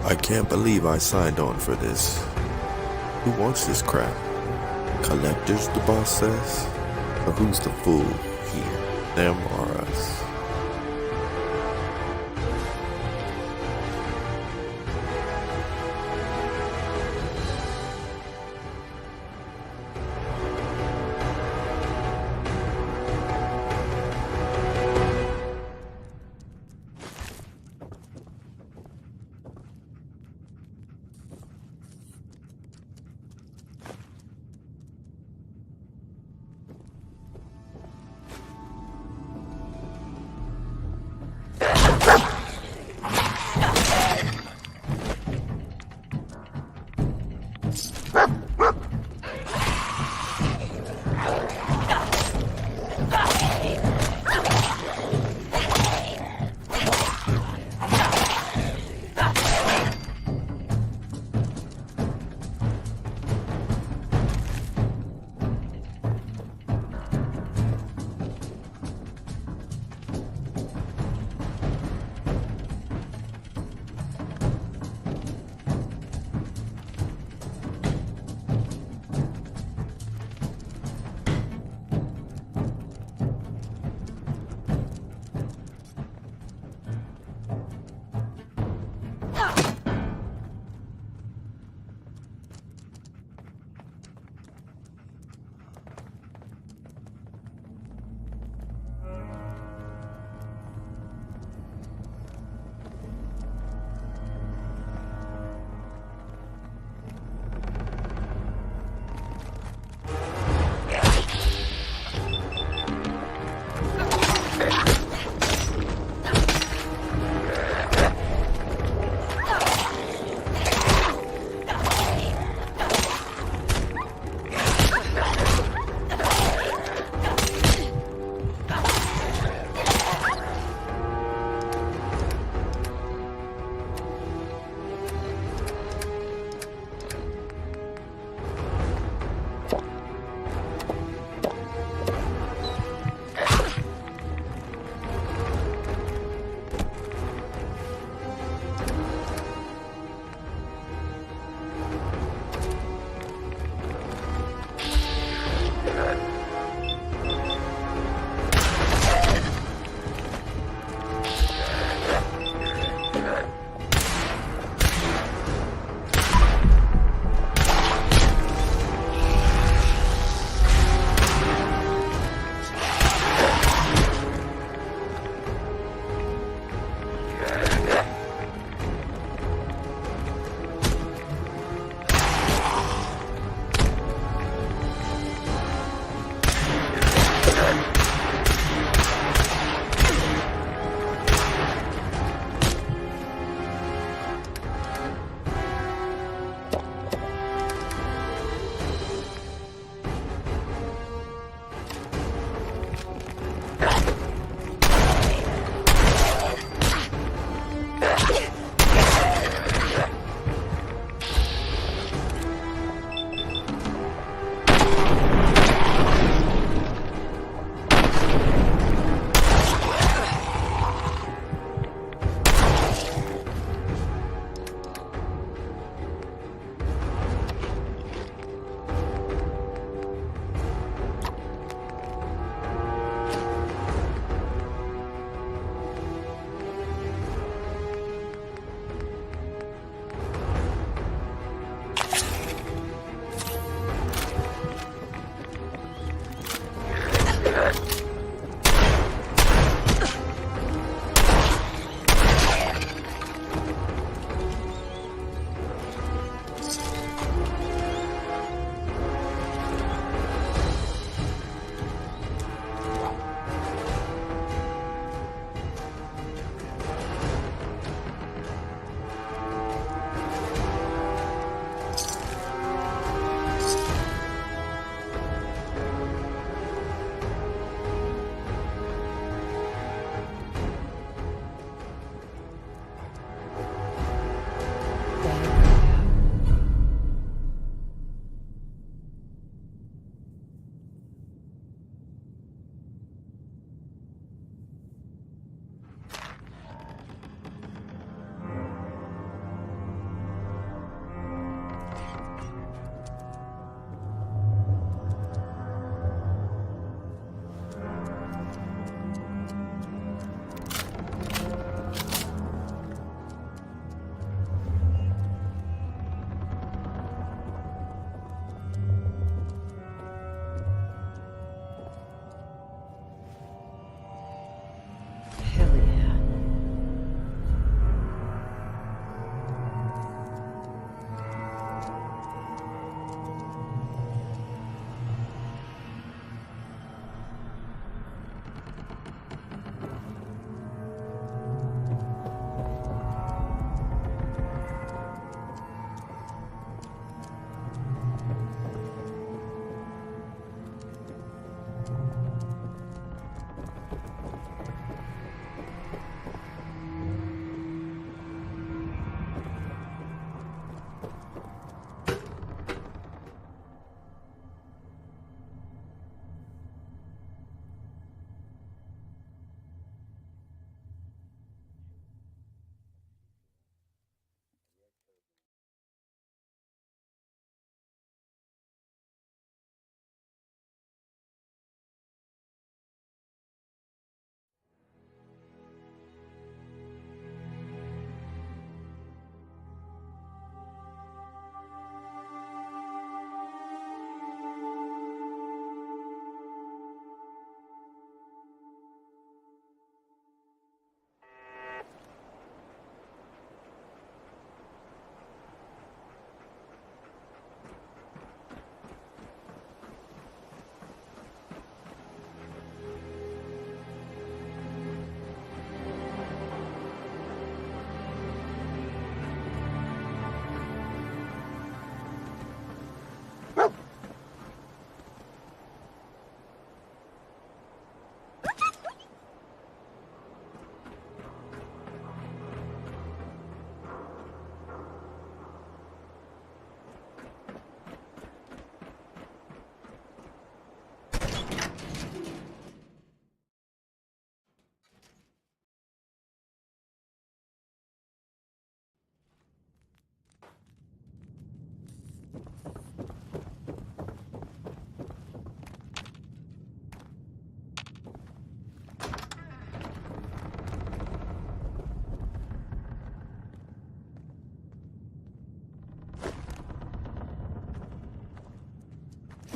I can't believe I signed on for this. Who wants this crap? Collectors, the boss says? Or who's the fool here? Them or us?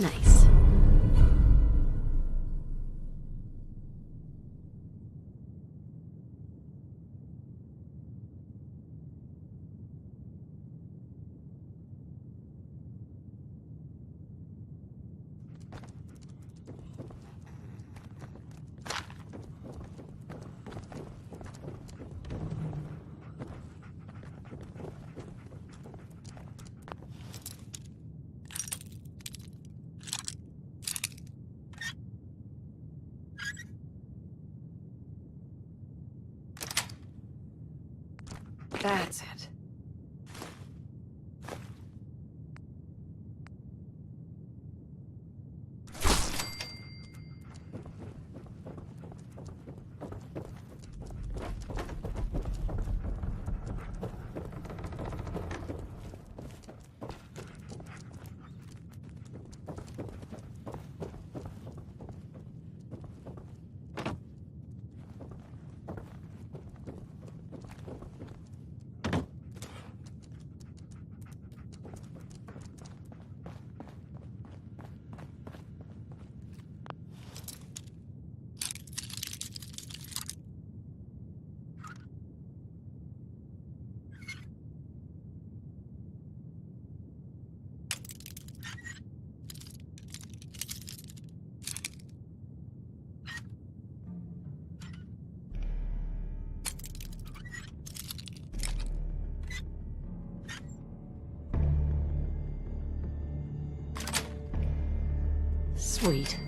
Nice. That's it. Sweet.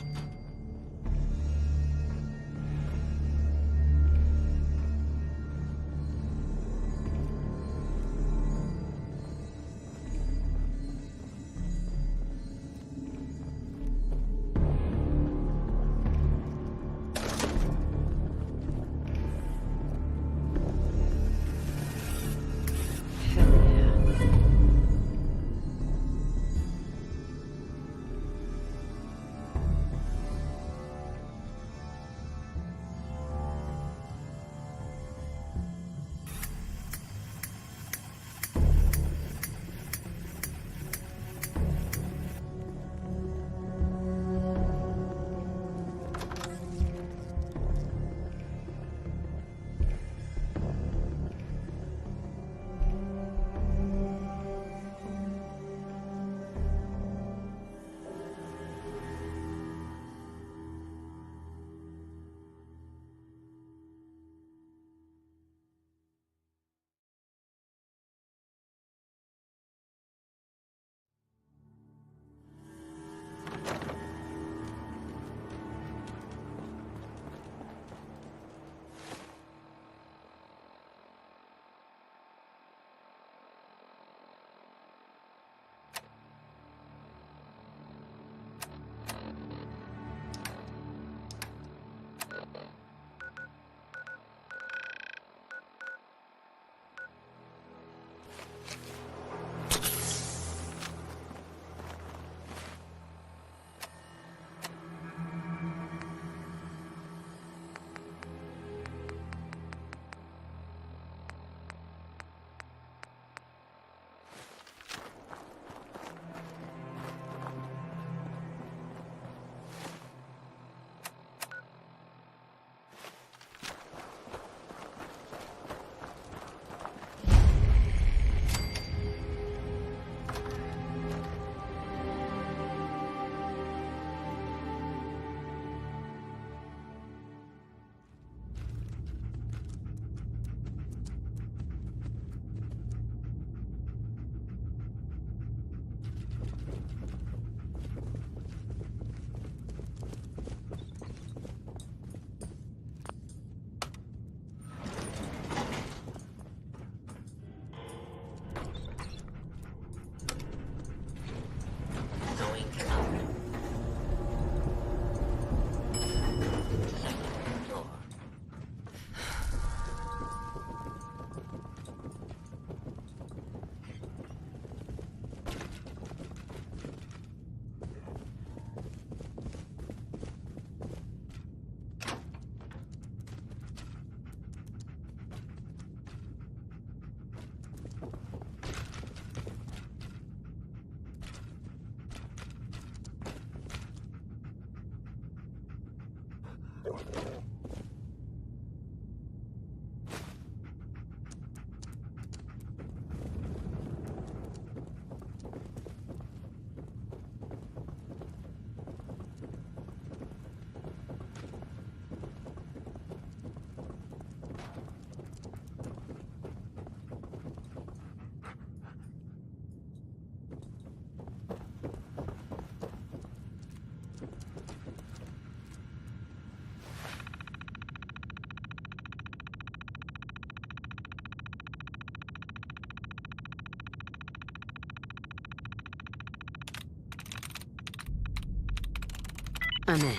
I'm in.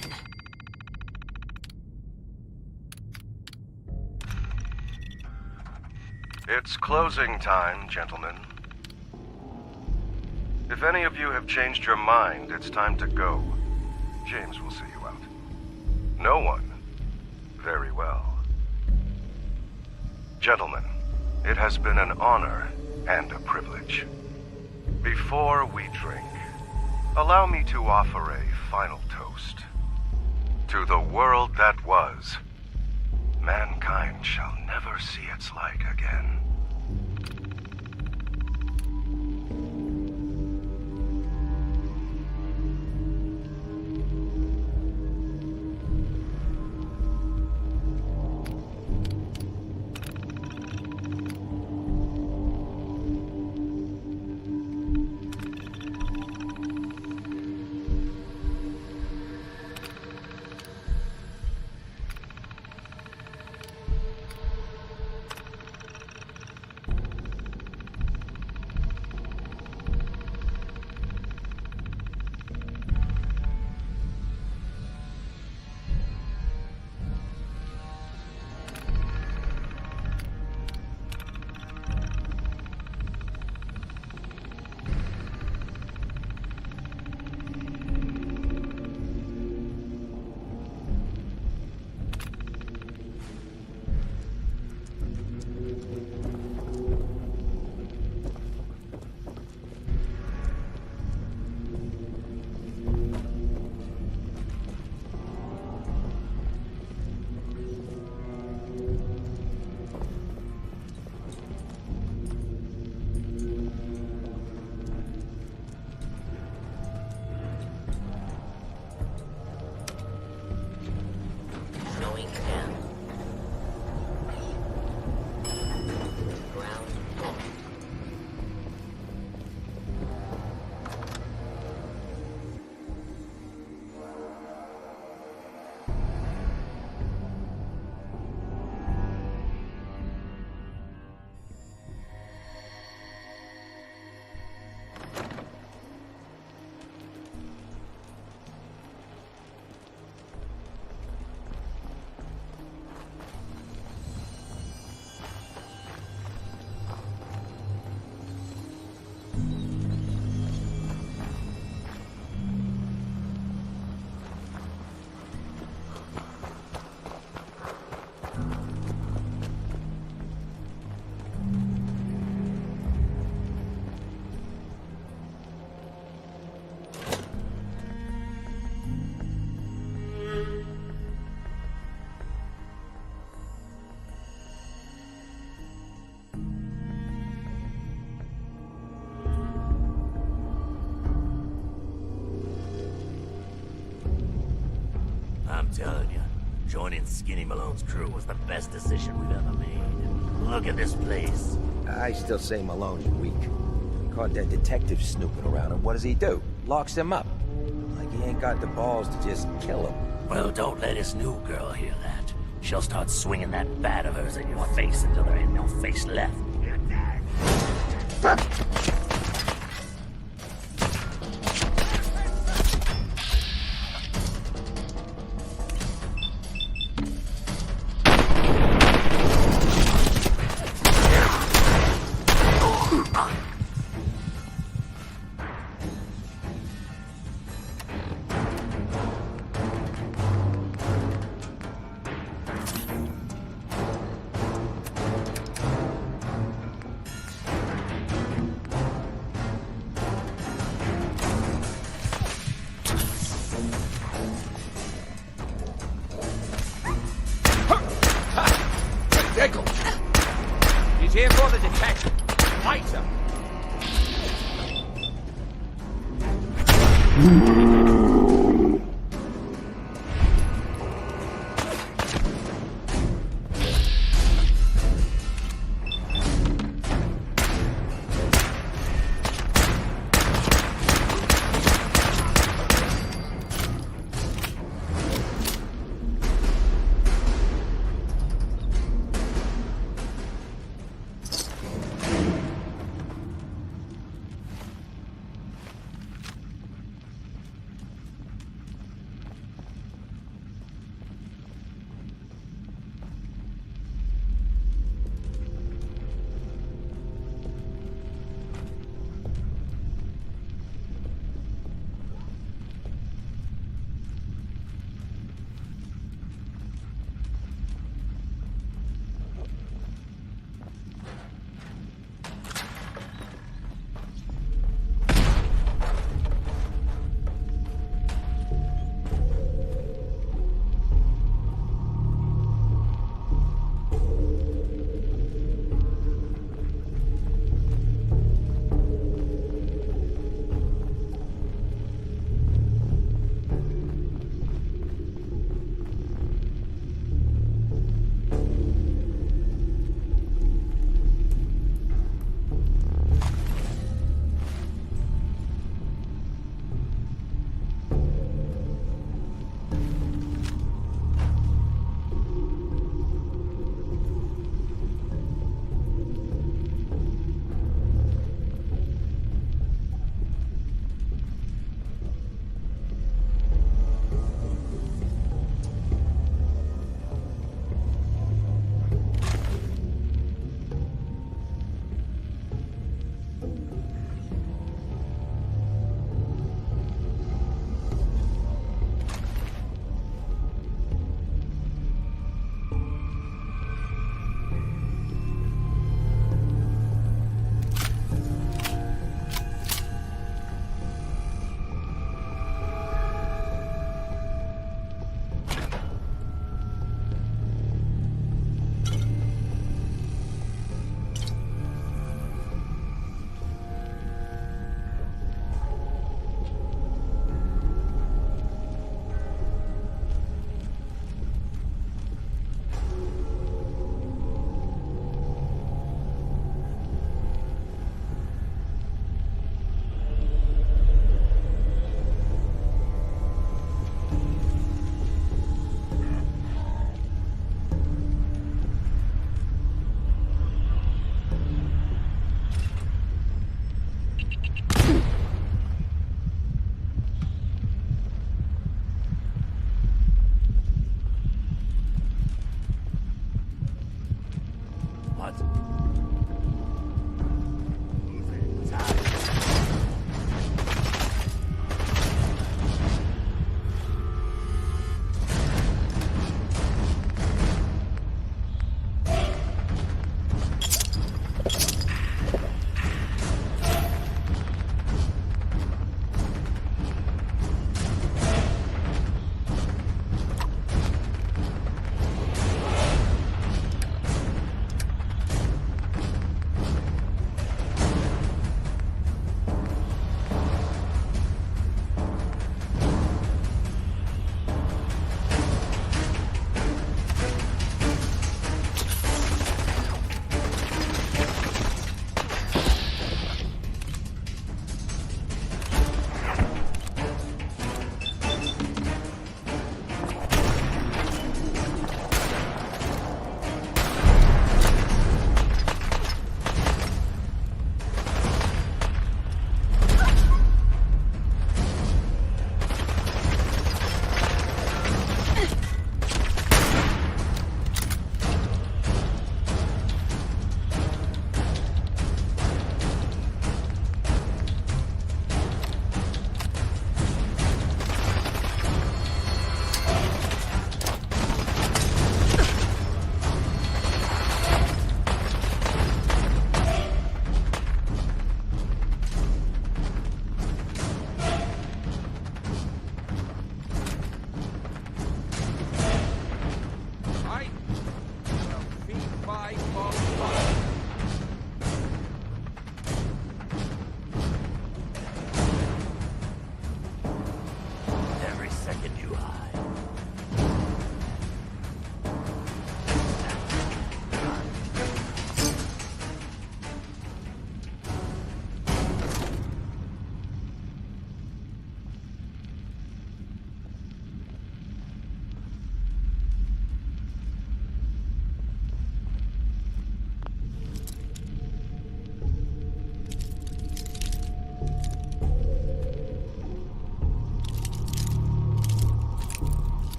It's closing time, gentlemen. If any of you have changed your mind, it's time to go. James will see you out. No one? Very well. Gentlemen, it has been an honor and a privilege. Before we drink, allow me to offer a final toast. To the world that was, mankind shall never see its like again. I'm telling you, joining Skinny Malone's crew was the best decision we've ever made. Look at this place. I still say Malone's weak. Caught that detective snooping around him. What does he do? Locks him up. Like he ain't got the balls to just kill him. Well, don't let his new girl hear that. She'll start swinging that bat of hers in your face until there ain't no face left. detected. Fight him.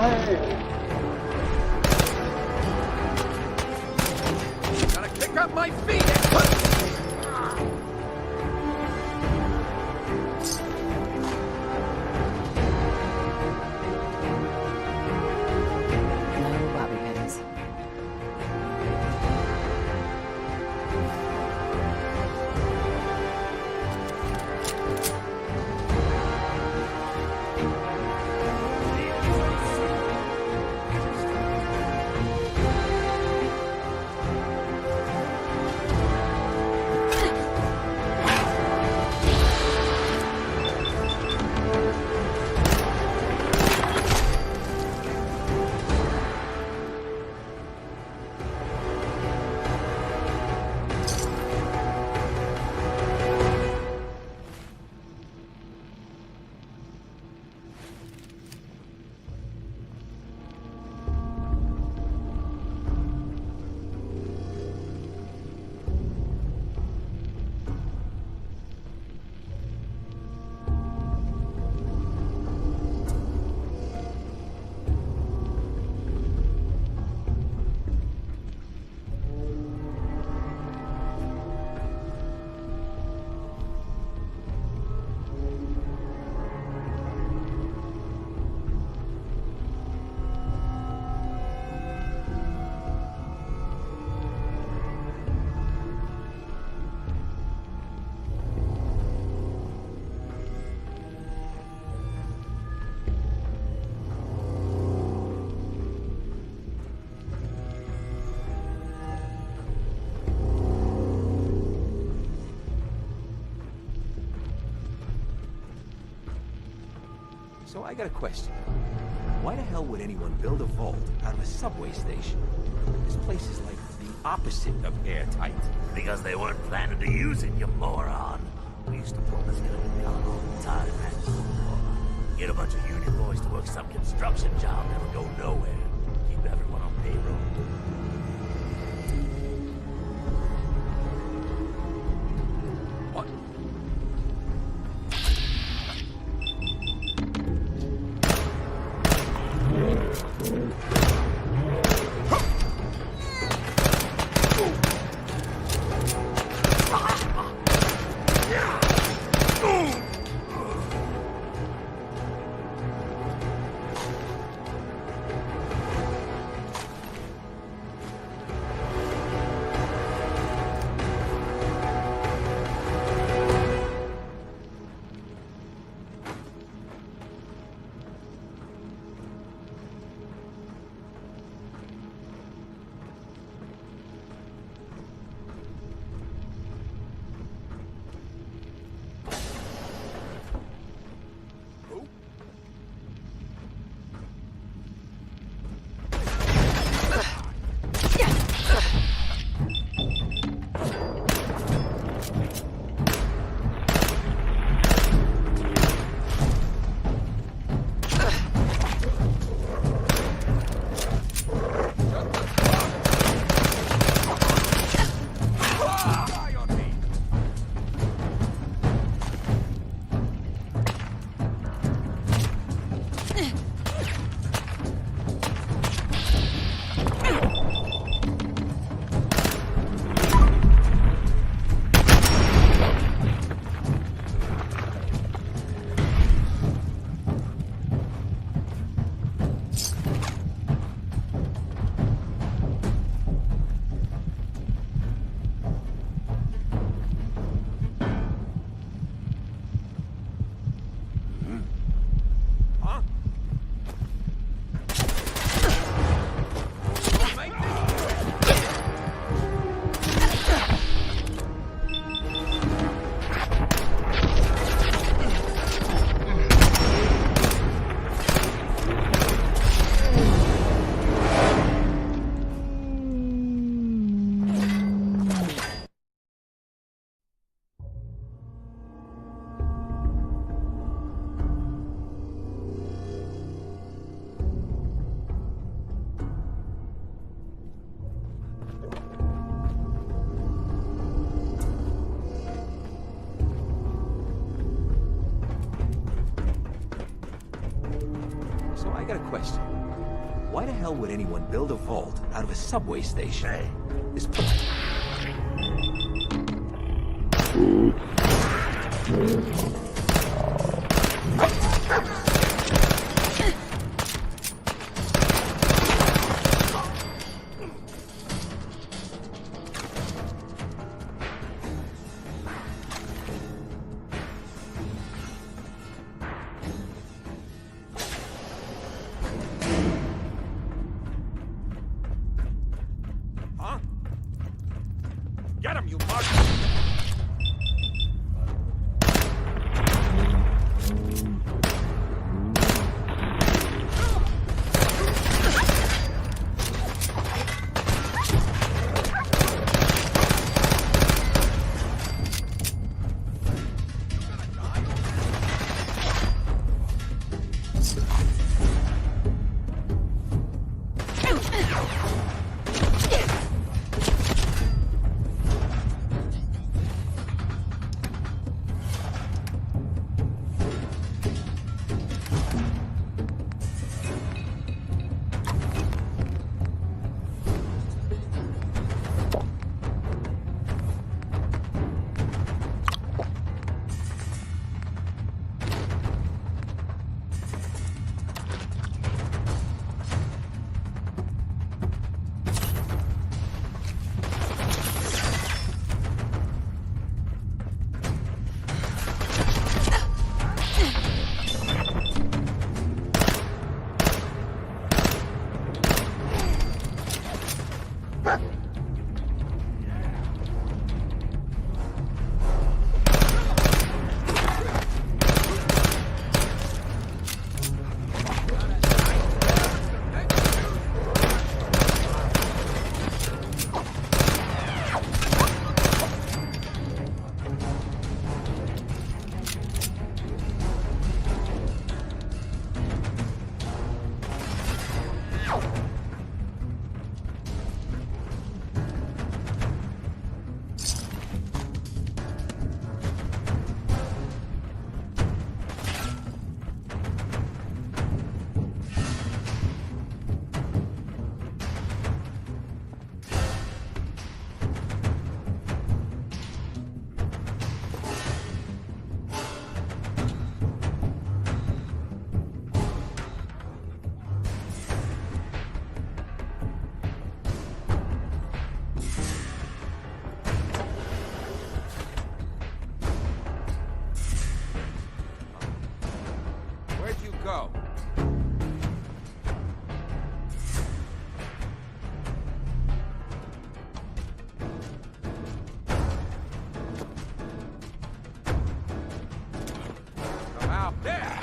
Gotta kick up my feet and put... No bobby pins. So I got a question. Why the hell would anyone build a vault out of a subway station? This place is like the opposite of airtight. Because they weren't planning to use it, you moron. We used to pull this kind of gun all the time, man. Get a bunch of union boys to work some construction job, never go nowhere. Keep everyone on payroll. What? first. Why the hell would anyone build a vault out of a subway station? Hey. This Get him, you mug! Go. Come out there.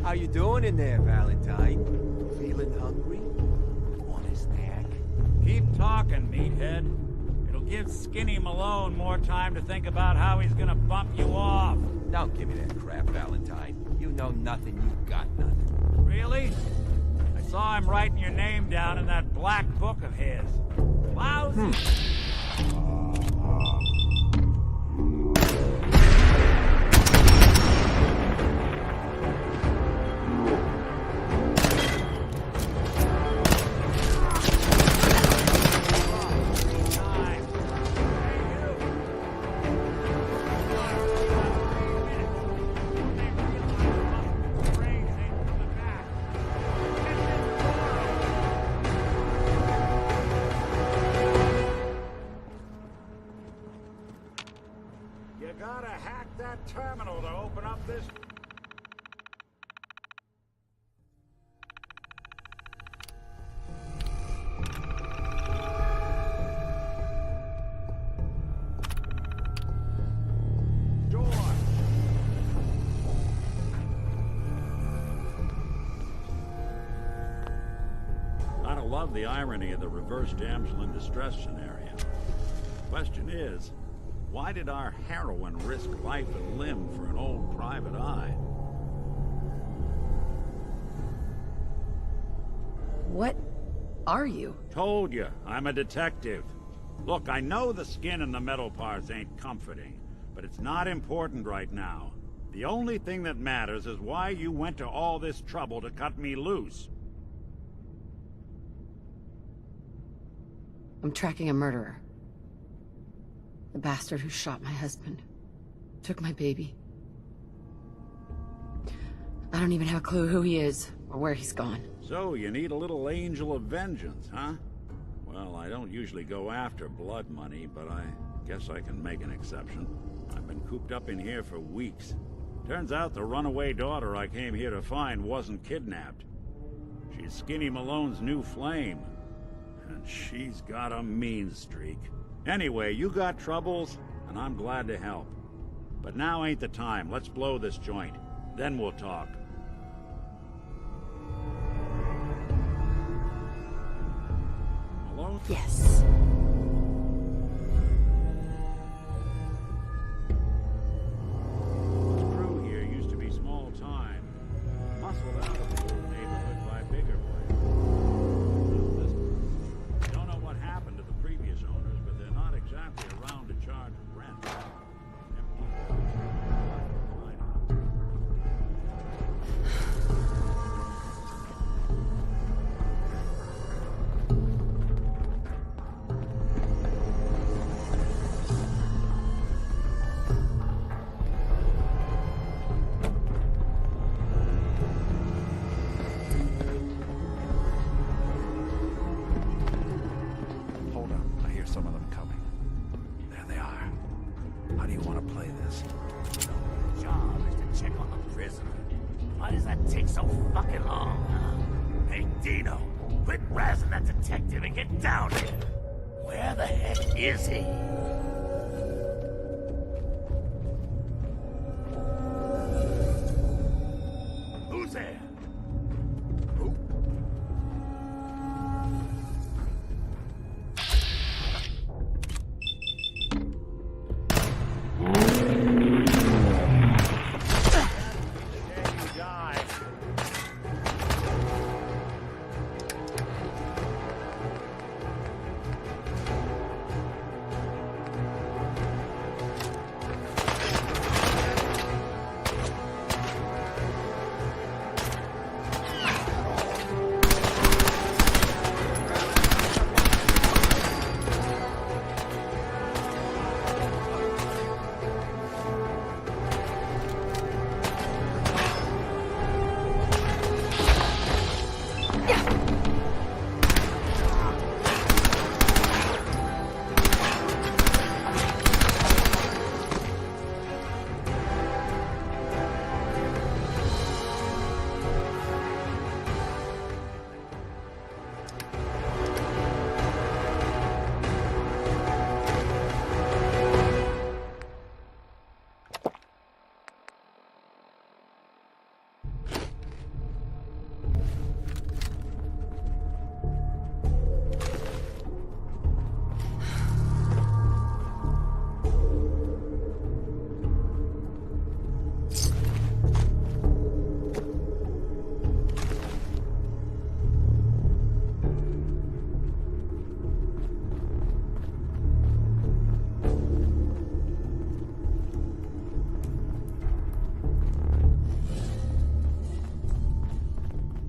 How you doing in there, Valentine? Feeling hungry? Want a snack? Keep talking, meathead. It'll give Skinny Malone more time to think about how he's gonna bump you off. Don't give me that crap, Valentine. You know nothing, you got nothing. Really? I saw him writing your name down in that black book of his. Lousy. This... Gotta love the irony of the reverse damsel in distress scenario. Question is, why did our heroine risk life and limb for an old private eye? What are you? Told you, I'm a detective. Look, I know the skin and the metal parts ain't comforting, but it's not important right now. The only thing that matters is why you went to all this trouble to cut me loose. I'm tracking a murderer. The bastard who shot my husband. Took my baby. I don't even have a clue who he is, or where he's gone. So, you need a little angel of vengeance, huh? Well, I don't usually go after blood money, but I guess I can make an exception. I've been cooped up in here for weeks. Turns out the runaway daughter I came here to find wasn't kidnapped. She's Skinny Malone's new flame. And she's got a mean streak. Anyway, you got troubles, and I'm glad to help. But now ain't the time. Let's blow this joint. Then we'll talk. Malone? Yes. This crew here used to be small time. Muscled out of the old neighborhood by bigger players. Don't know what happened to the previous owners, but they're not exactly around to charge rent. Hold up, I hear some of them coming. There they are. How do you want to play this? Job is to check on the prisoner. Why does that take so fucking long, huh? Hey, Dino, quit razzing that detective and get down here. Where the heck is he? Who's there? Who?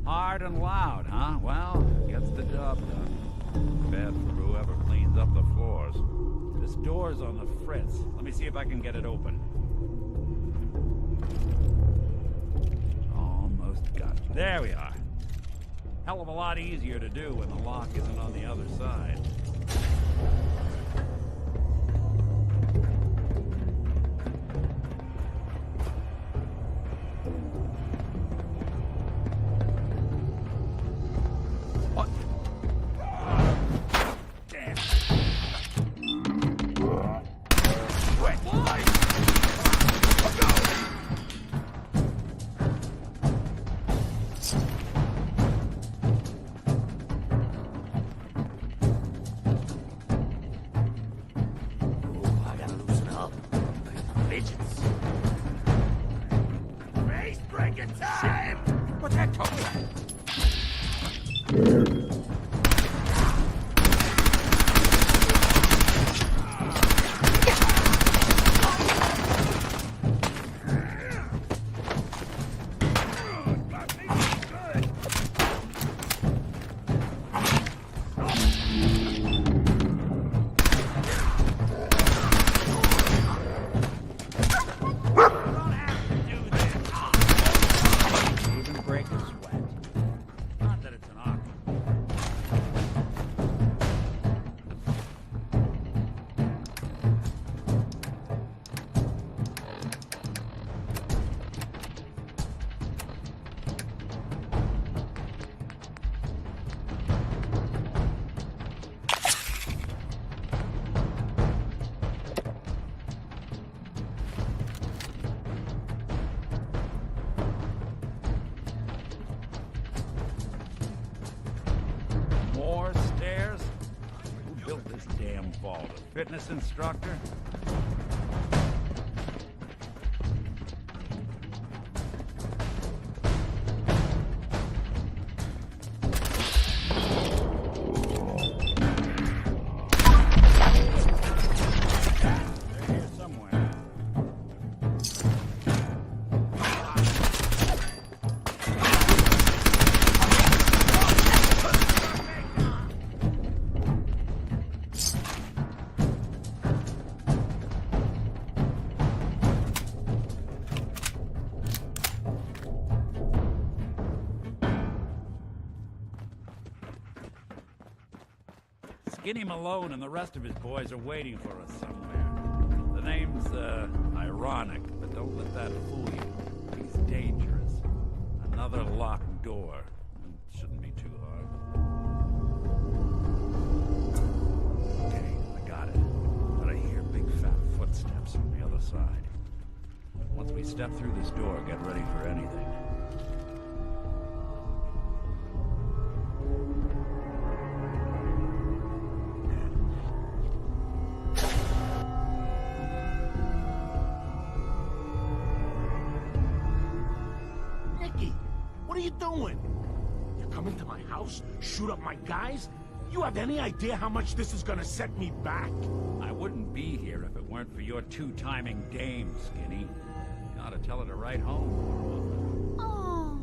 Hard and loud, huh? Well, gets the job done. Bad for whoever cleans up the floors. This door's on the fritz. Let me see if I can get it open. Almost got you. There we are. Hell of a lot easier to do when the lock isn't on the other side. time! What's that talking? More stairs? Who built this damn vault? A fitness instructor? They're here somewhere. Skinny Malone and the rest of his boys are waiting for us somewhere. The name's, ironic, but don't let that fool you. He's dangerous. Another locked door. Shouldn't be too hard. Okay, I got it. But I hear big fat footsteps from the other side. Once we step through this door, get ready for anything. What are you doing? You come into my house, shoot up my guys? You have any idea how much this is gonna set me back? I wouldn't be here if it weren't for your two-timing dame, Skinny. Gotta tell her to write home. Oh,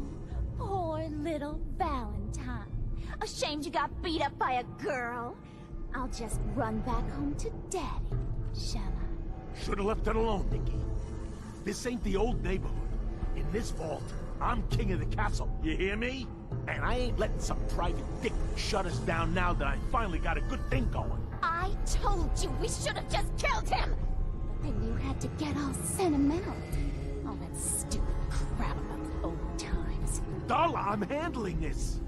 poor little Valentine. Ashamed you got beat up by a girl? I'll just run back home to Daddy, shall I? Should've left it alone, Nikki. This ain't the old neighborhood. In this vault, I'm king of the castle, you hear me? And I ain't letting some private dick shut us down now that I finally got a good thing going. I told you we should have just killed him! But then you had to get all sentimental. All that stupid crap about the old times. Darla, I'm handling this.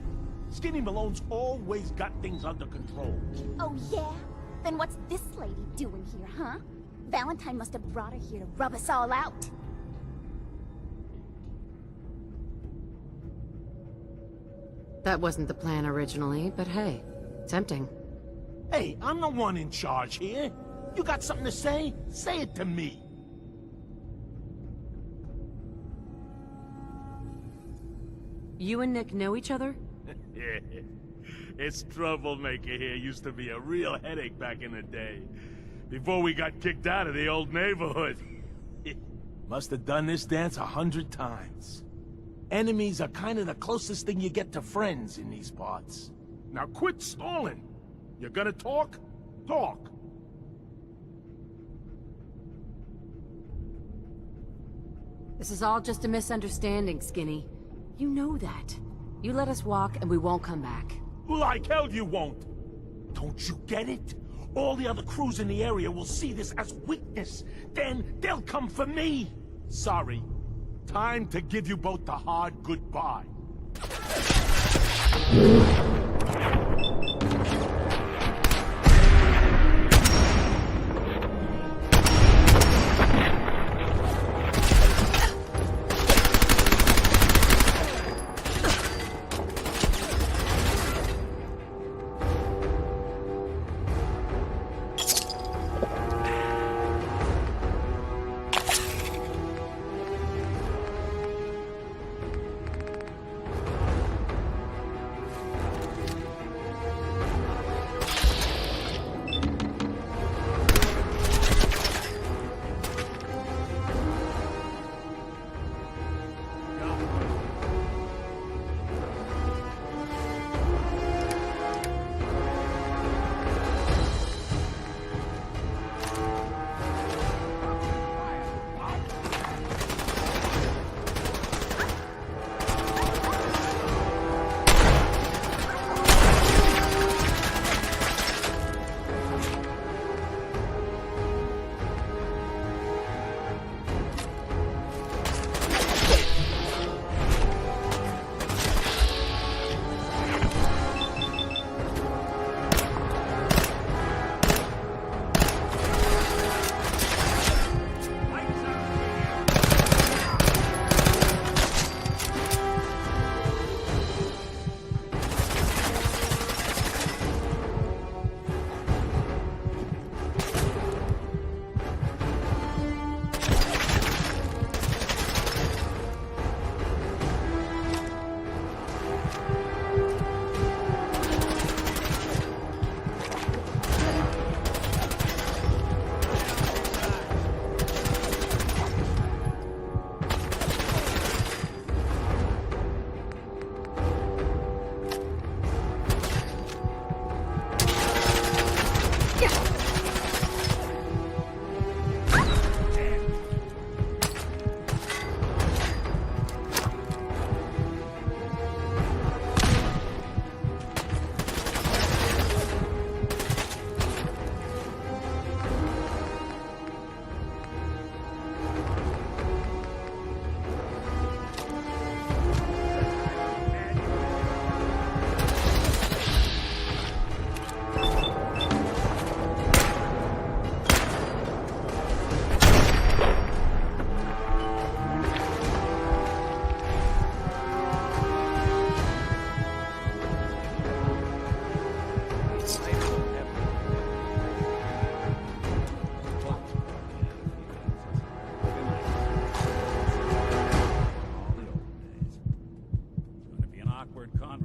Skinny Malone's always got things under control. Oh yeah? Then what's this lady doing here, huh? Valentine must have brought her here to rub us all out. That wasn't the plan originally, but hey, tempting. Hey, I'm the one in charge here. You got something to say? Say it to me. You and Nick know each other? Yeah. This troublemaker here used to be a real headache back in the day. Before we got kicked out of the old neighborhood. Must have done this dance 100 times. Enemies are kind of the closest thing you get to friends in these parts. Now quit stalling. You gonna talk? Talk. This is all just a misunderstanding, Skinny. You know that. You let us walk and we won't come back. Like hell you won't. Don't you get it? All the other crews in the area will see this as weakness. Then they'll come for me. Sorry. Time to give you both the hard goodbye.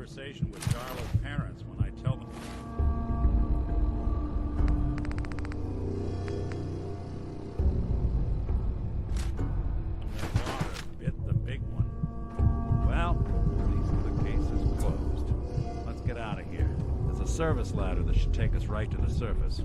conversation with Darla's parents when I tell them. Their daughter bit the big one. Well, at least the case is closed. Let's get out of here. There's a service ladder that should take us right to the surface.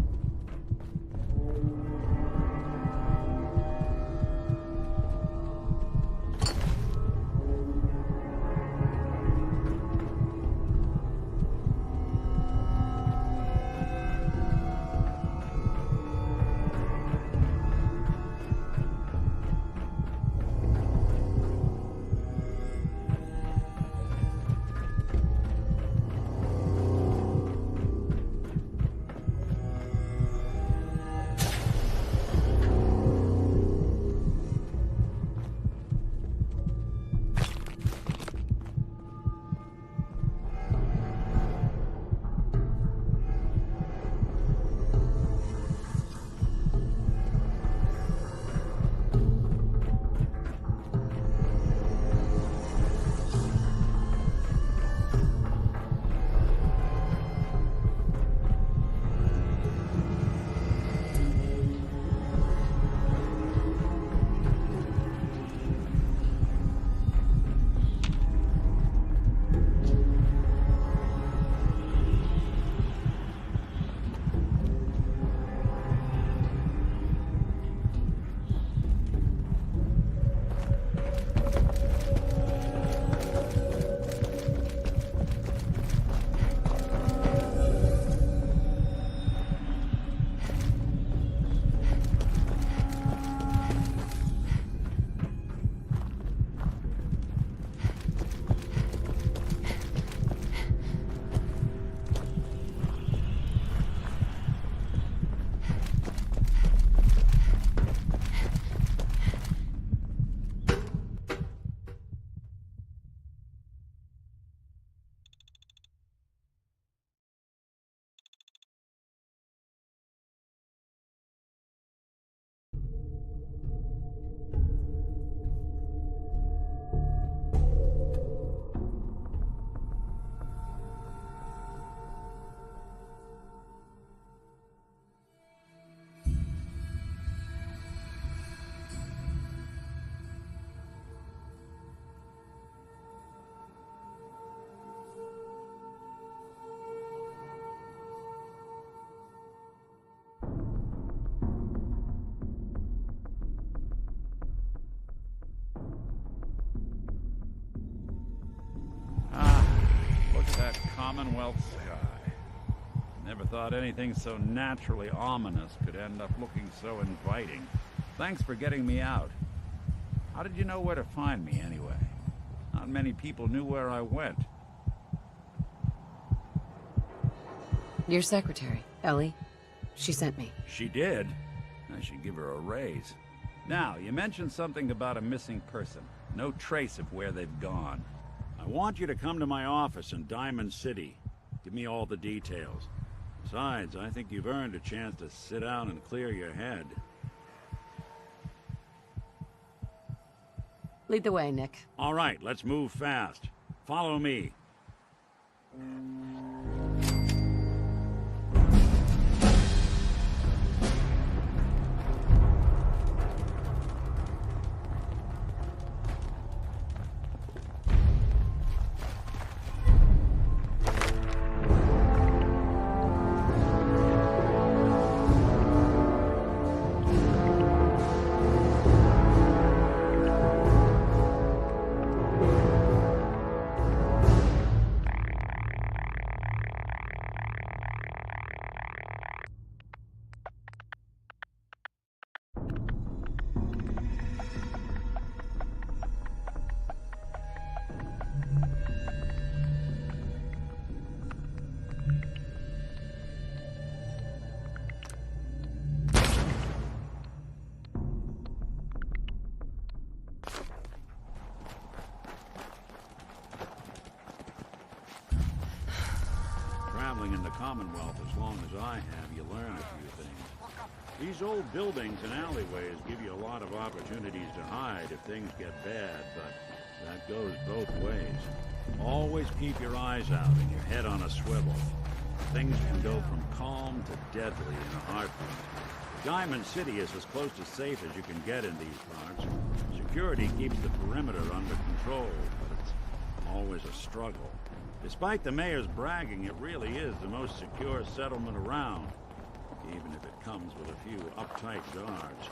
That Commonwealth sky. Never thought anything so naturally ominous could end up looking so inviting. Thanks for getting me out. How did you know where to find me anyway? Not many people knew where I went. Your secretary, Ellie. She sent me. She did? I should give her a raise. Now, you mentioned something about a missing person. No trace of where they've gone. I want you to come to my office in Diamond City. Give me all the details. Besides, I think you've earned a chance to sit down and clear your head. Lead the way, Nick. All right, let's move fast. Follow me. In the Commonwealth, as long as I have, you learn a few things. These old buildings and alleyways give you a lot of opportunities to hide if things get bad, but that goes both ways. Always keep your eyes out and your head on a swivel. Things can go from calm to deadly in a heartbeat. Diamond City is as close to safe as you can get in these parts. Security keeps the perimeter under control, but it's always a struggle. Despite the mayor's bragging, it really is the most secure settlement around, even if it comes with a few uptight guards.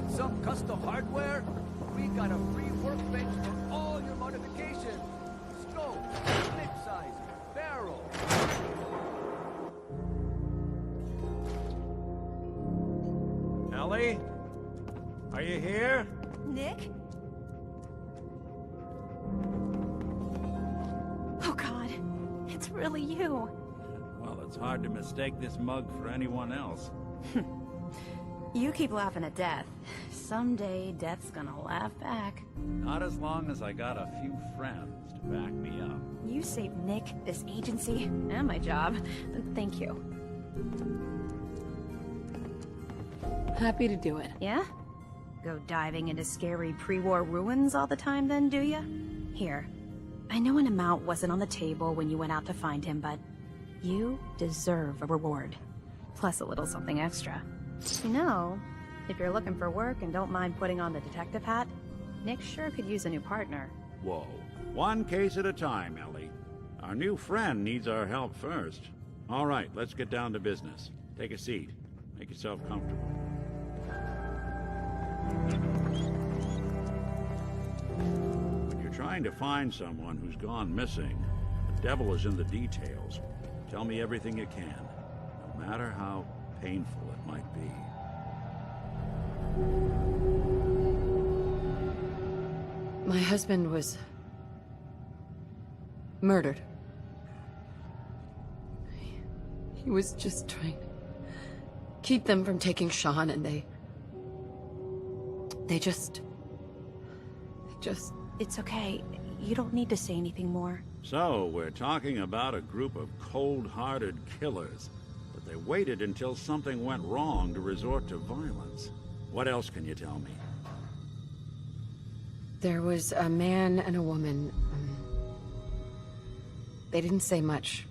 Some custom hardware? We got a free workbench for all your modifications. Scope, clip size, barrel. Ellie? Are you here? Nick? Oh God, it's really you. Well, it's hard to mistake this mug for anyone else. You keep laughing at death. Someday, death's gonna laugh back. Not as long as I got a few friends to back me up. You saved Nick, this agency, and my job. Thank you. Happy to do it. Yeah? Go diving into scary pre-war ruins all the time then, do ya? Here, I know an amount wasn't on the table when you went out to find him, but you deserve a reward. Plus a little something extra. You know, if you're looking for work and don't mind putting on the detective hat, Nick sure could use a new partner. Whoa. One case at a time, Ellie. Our new friend needs our help first. All right, let's get down to business. Take a seat. Make yourself comfortable. When you're trying to find someone who's gone missing, the devil is in the details. Tell me everything you can, no matter how painful it might be. My husband was murdered. He was just trying to keep them from taking Sean, and they just... It's okay. You don't need to say anything more. So, we're talking about a group of cold-hearted killers. but they waited until something went wrong to resort to violence. What else can you tell me? There was a man and a woman. They didn't say much,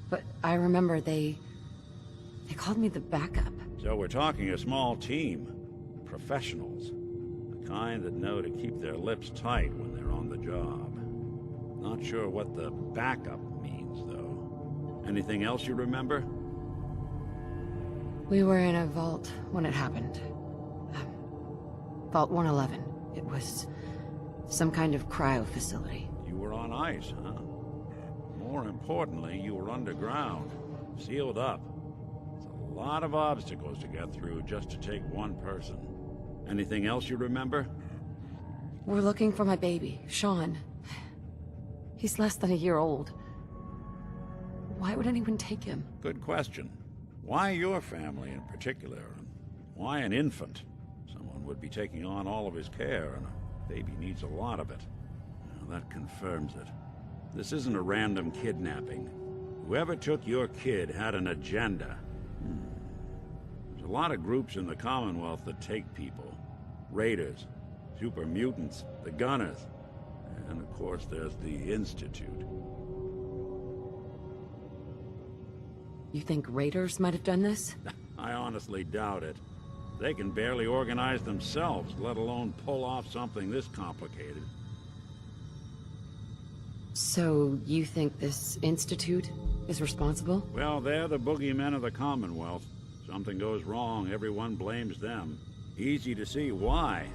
but I remember they called me the backup. So we're talking a small team. Professionals. The kind that know to keep their lips tight when they're on the job. Not sure what the backup means, though. Anything else you remember? We were in a vault when it happened. Vault 111. It was some kind of cryo facility. You were on ice, huh? More importantly, you were underground, sealed up. It's a lot of obstacles to get through just to take one person. Anything else you remember? We're looking for my baby, Sean. He's less than a year old. Why would anyone take him? Good question. Why your family in particular? Why an infant? Someone would be taking on all of his care, and a baby needs a lot of it. Well, that confirms it. This isn't a random kidnapping. Whoever took your kid had an agenda. There's a lot of groups in the Commonwealth that take people. Raiders, super mutants, the Gunners, and of course there's the Institute. You think raiders might have done this? I honestly doubt it. They can barely organize themselves, let alone pull off something this complicated. So, you think this Institute is responsible? Well, they're the boogeymen of the Commonwealth. Something goes wrong, everyone blames them. Easy to see why.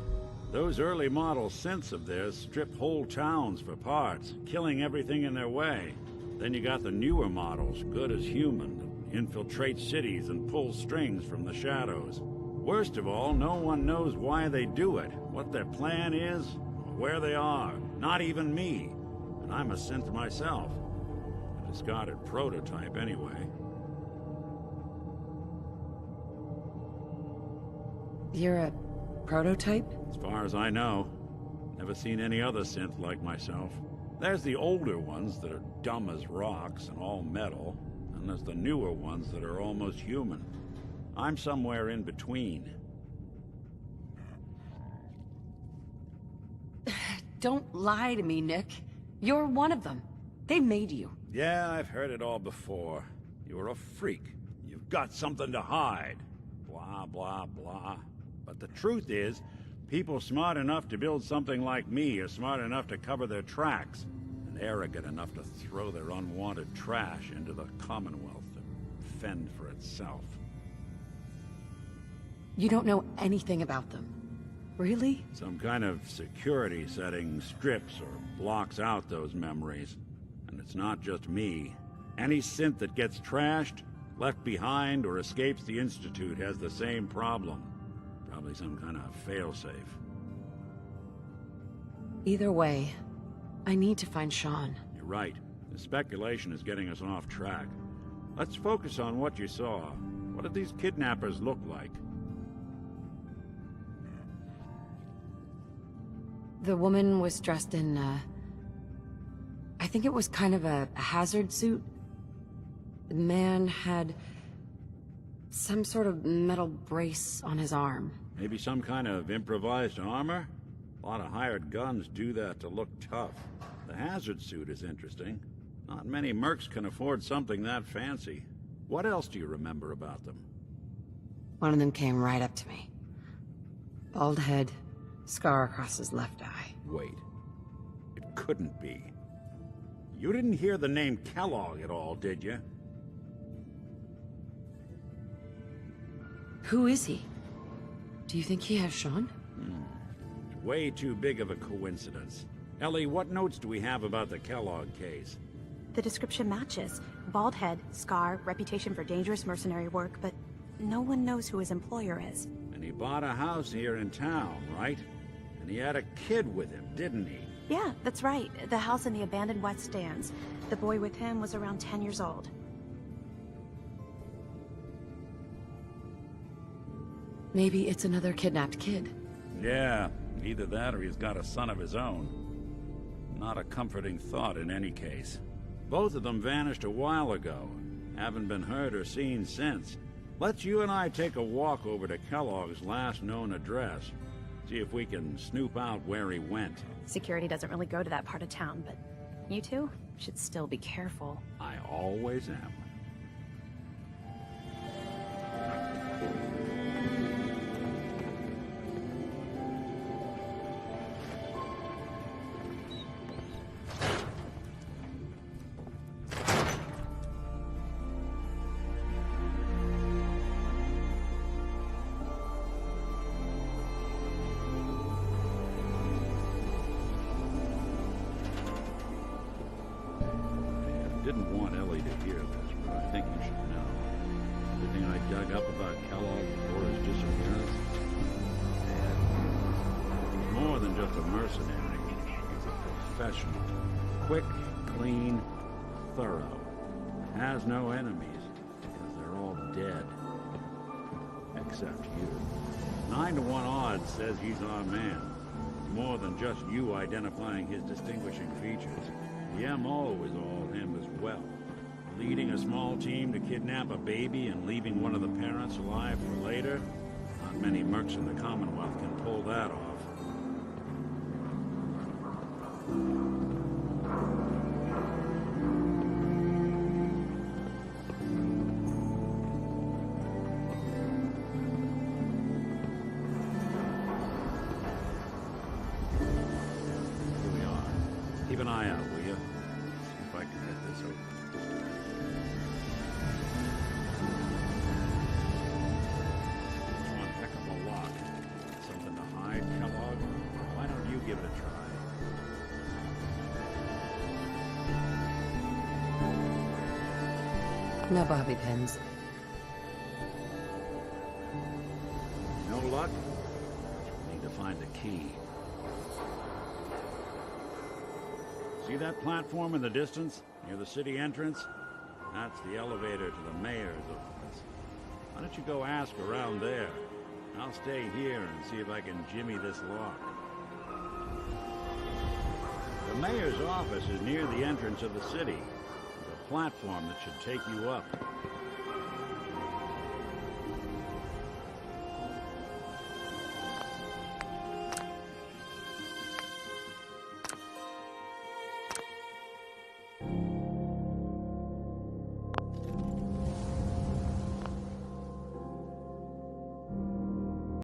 Those early model synths of theirs strip whole towns for parts, killing everything in their way. Then you got the newer models, good as human, that infiltrate cities and pull strings from the shadows. Worst of all, no one knows why they do it, what their plan is, or where they are. Not even me. And I'm a synth myself. A discarded prototype, anyway. You're a prototype? As far as I know. Never seen any other synth like myself. There's the older ones that are dumb as rocks and all metal, and there's the newer ones that are almost human. I'm somewhere in between. Don't lie to me, Nick. You're one of them. They made you. Yeah, I've heard it all before. You're a freak. You've got something to hide. Blah, blah, blah. But the truth is, people smart enough to build something like me are smart enough to cover their tracks, and arrogant enough to throw their unwanted trash into the Commonwealth to fend for itself. You don't know anything about them. Really? Some kind of security setting strips or blocks out those memories. And it's not just me. Any synth that gets trashed, left behind, or escapes the Institute has the same problem. Probably some kind of failsafe. Either way, I need to find Sean. You're right. The speculation is getting us off track. Let's focus on what you saw. What did these kidnappers look like? The woman was dressed in, I think it was kind of a hazard suit. The man had some sort of metal brace on his arm. Maybe some kind of improvised armor? A lot of hired guns do that to look tough. The hazard suit is interesting. Not many mercs can afford something that fancy. What else do you remember about them? One of them came right up to me. Bald head, scar across his left eye. Wait. It couldn't be. You didn't hear the name Kellogg at all, did you? Who is he? Do you think he has Sean? It's way too big of a coincidence. Ellie, what notes do we have about the Kellogg case? The description matches. Bald head, scar, reputation for dangerous mercenary work, but no one knows who his employer is. And he bought a house here in town, right? And he had a kid with him, didn't he? Yeah, that's right. The house in the abandoned West Stands. The boy with him was around 10 years old. Maybe it's another kidnapped kid. Yeah, either that or he's got a son of his own. Not a comforting thought in any case. Both of them vanished a while ago. Haven't been heard or seen since. Let's you and I take a walk over to Kellogg's last known address. See if we can snoop out where he went. Security doesn't really go to that part of town, but you two should still be careful. I always am. Didn't want Ellie to hear this, but I think you should know. Everything I dug up about Kellogg before his disappearance, he's more than just a mercenary. He's a professional. Quick, clean, thorough. Has no enemies, because they're all dead. Except you. 9 to 1 odds says he's our man. More than just you identifying his distinguishing features. The MO is all him as well. Leading a small team to kidnap a baby and leaving one of the parents alive for later? Not many mercs in the Commonwealth can pull that off. Here we are. Keep an eye out, will you? See if I can get this open. It's one heck of a lock. Something to hide, Kellogg? Why don't you give it a try? No bobby pins. No luck? Need to find the key. See that platform in the distance, near the city entrance? That's the elevator to the mayor's office. Why don't you go ask around there? I'll stay here and see if I can jimmy this lock. The mayor's office is near the entrance of the city. There's a platform that should take you up.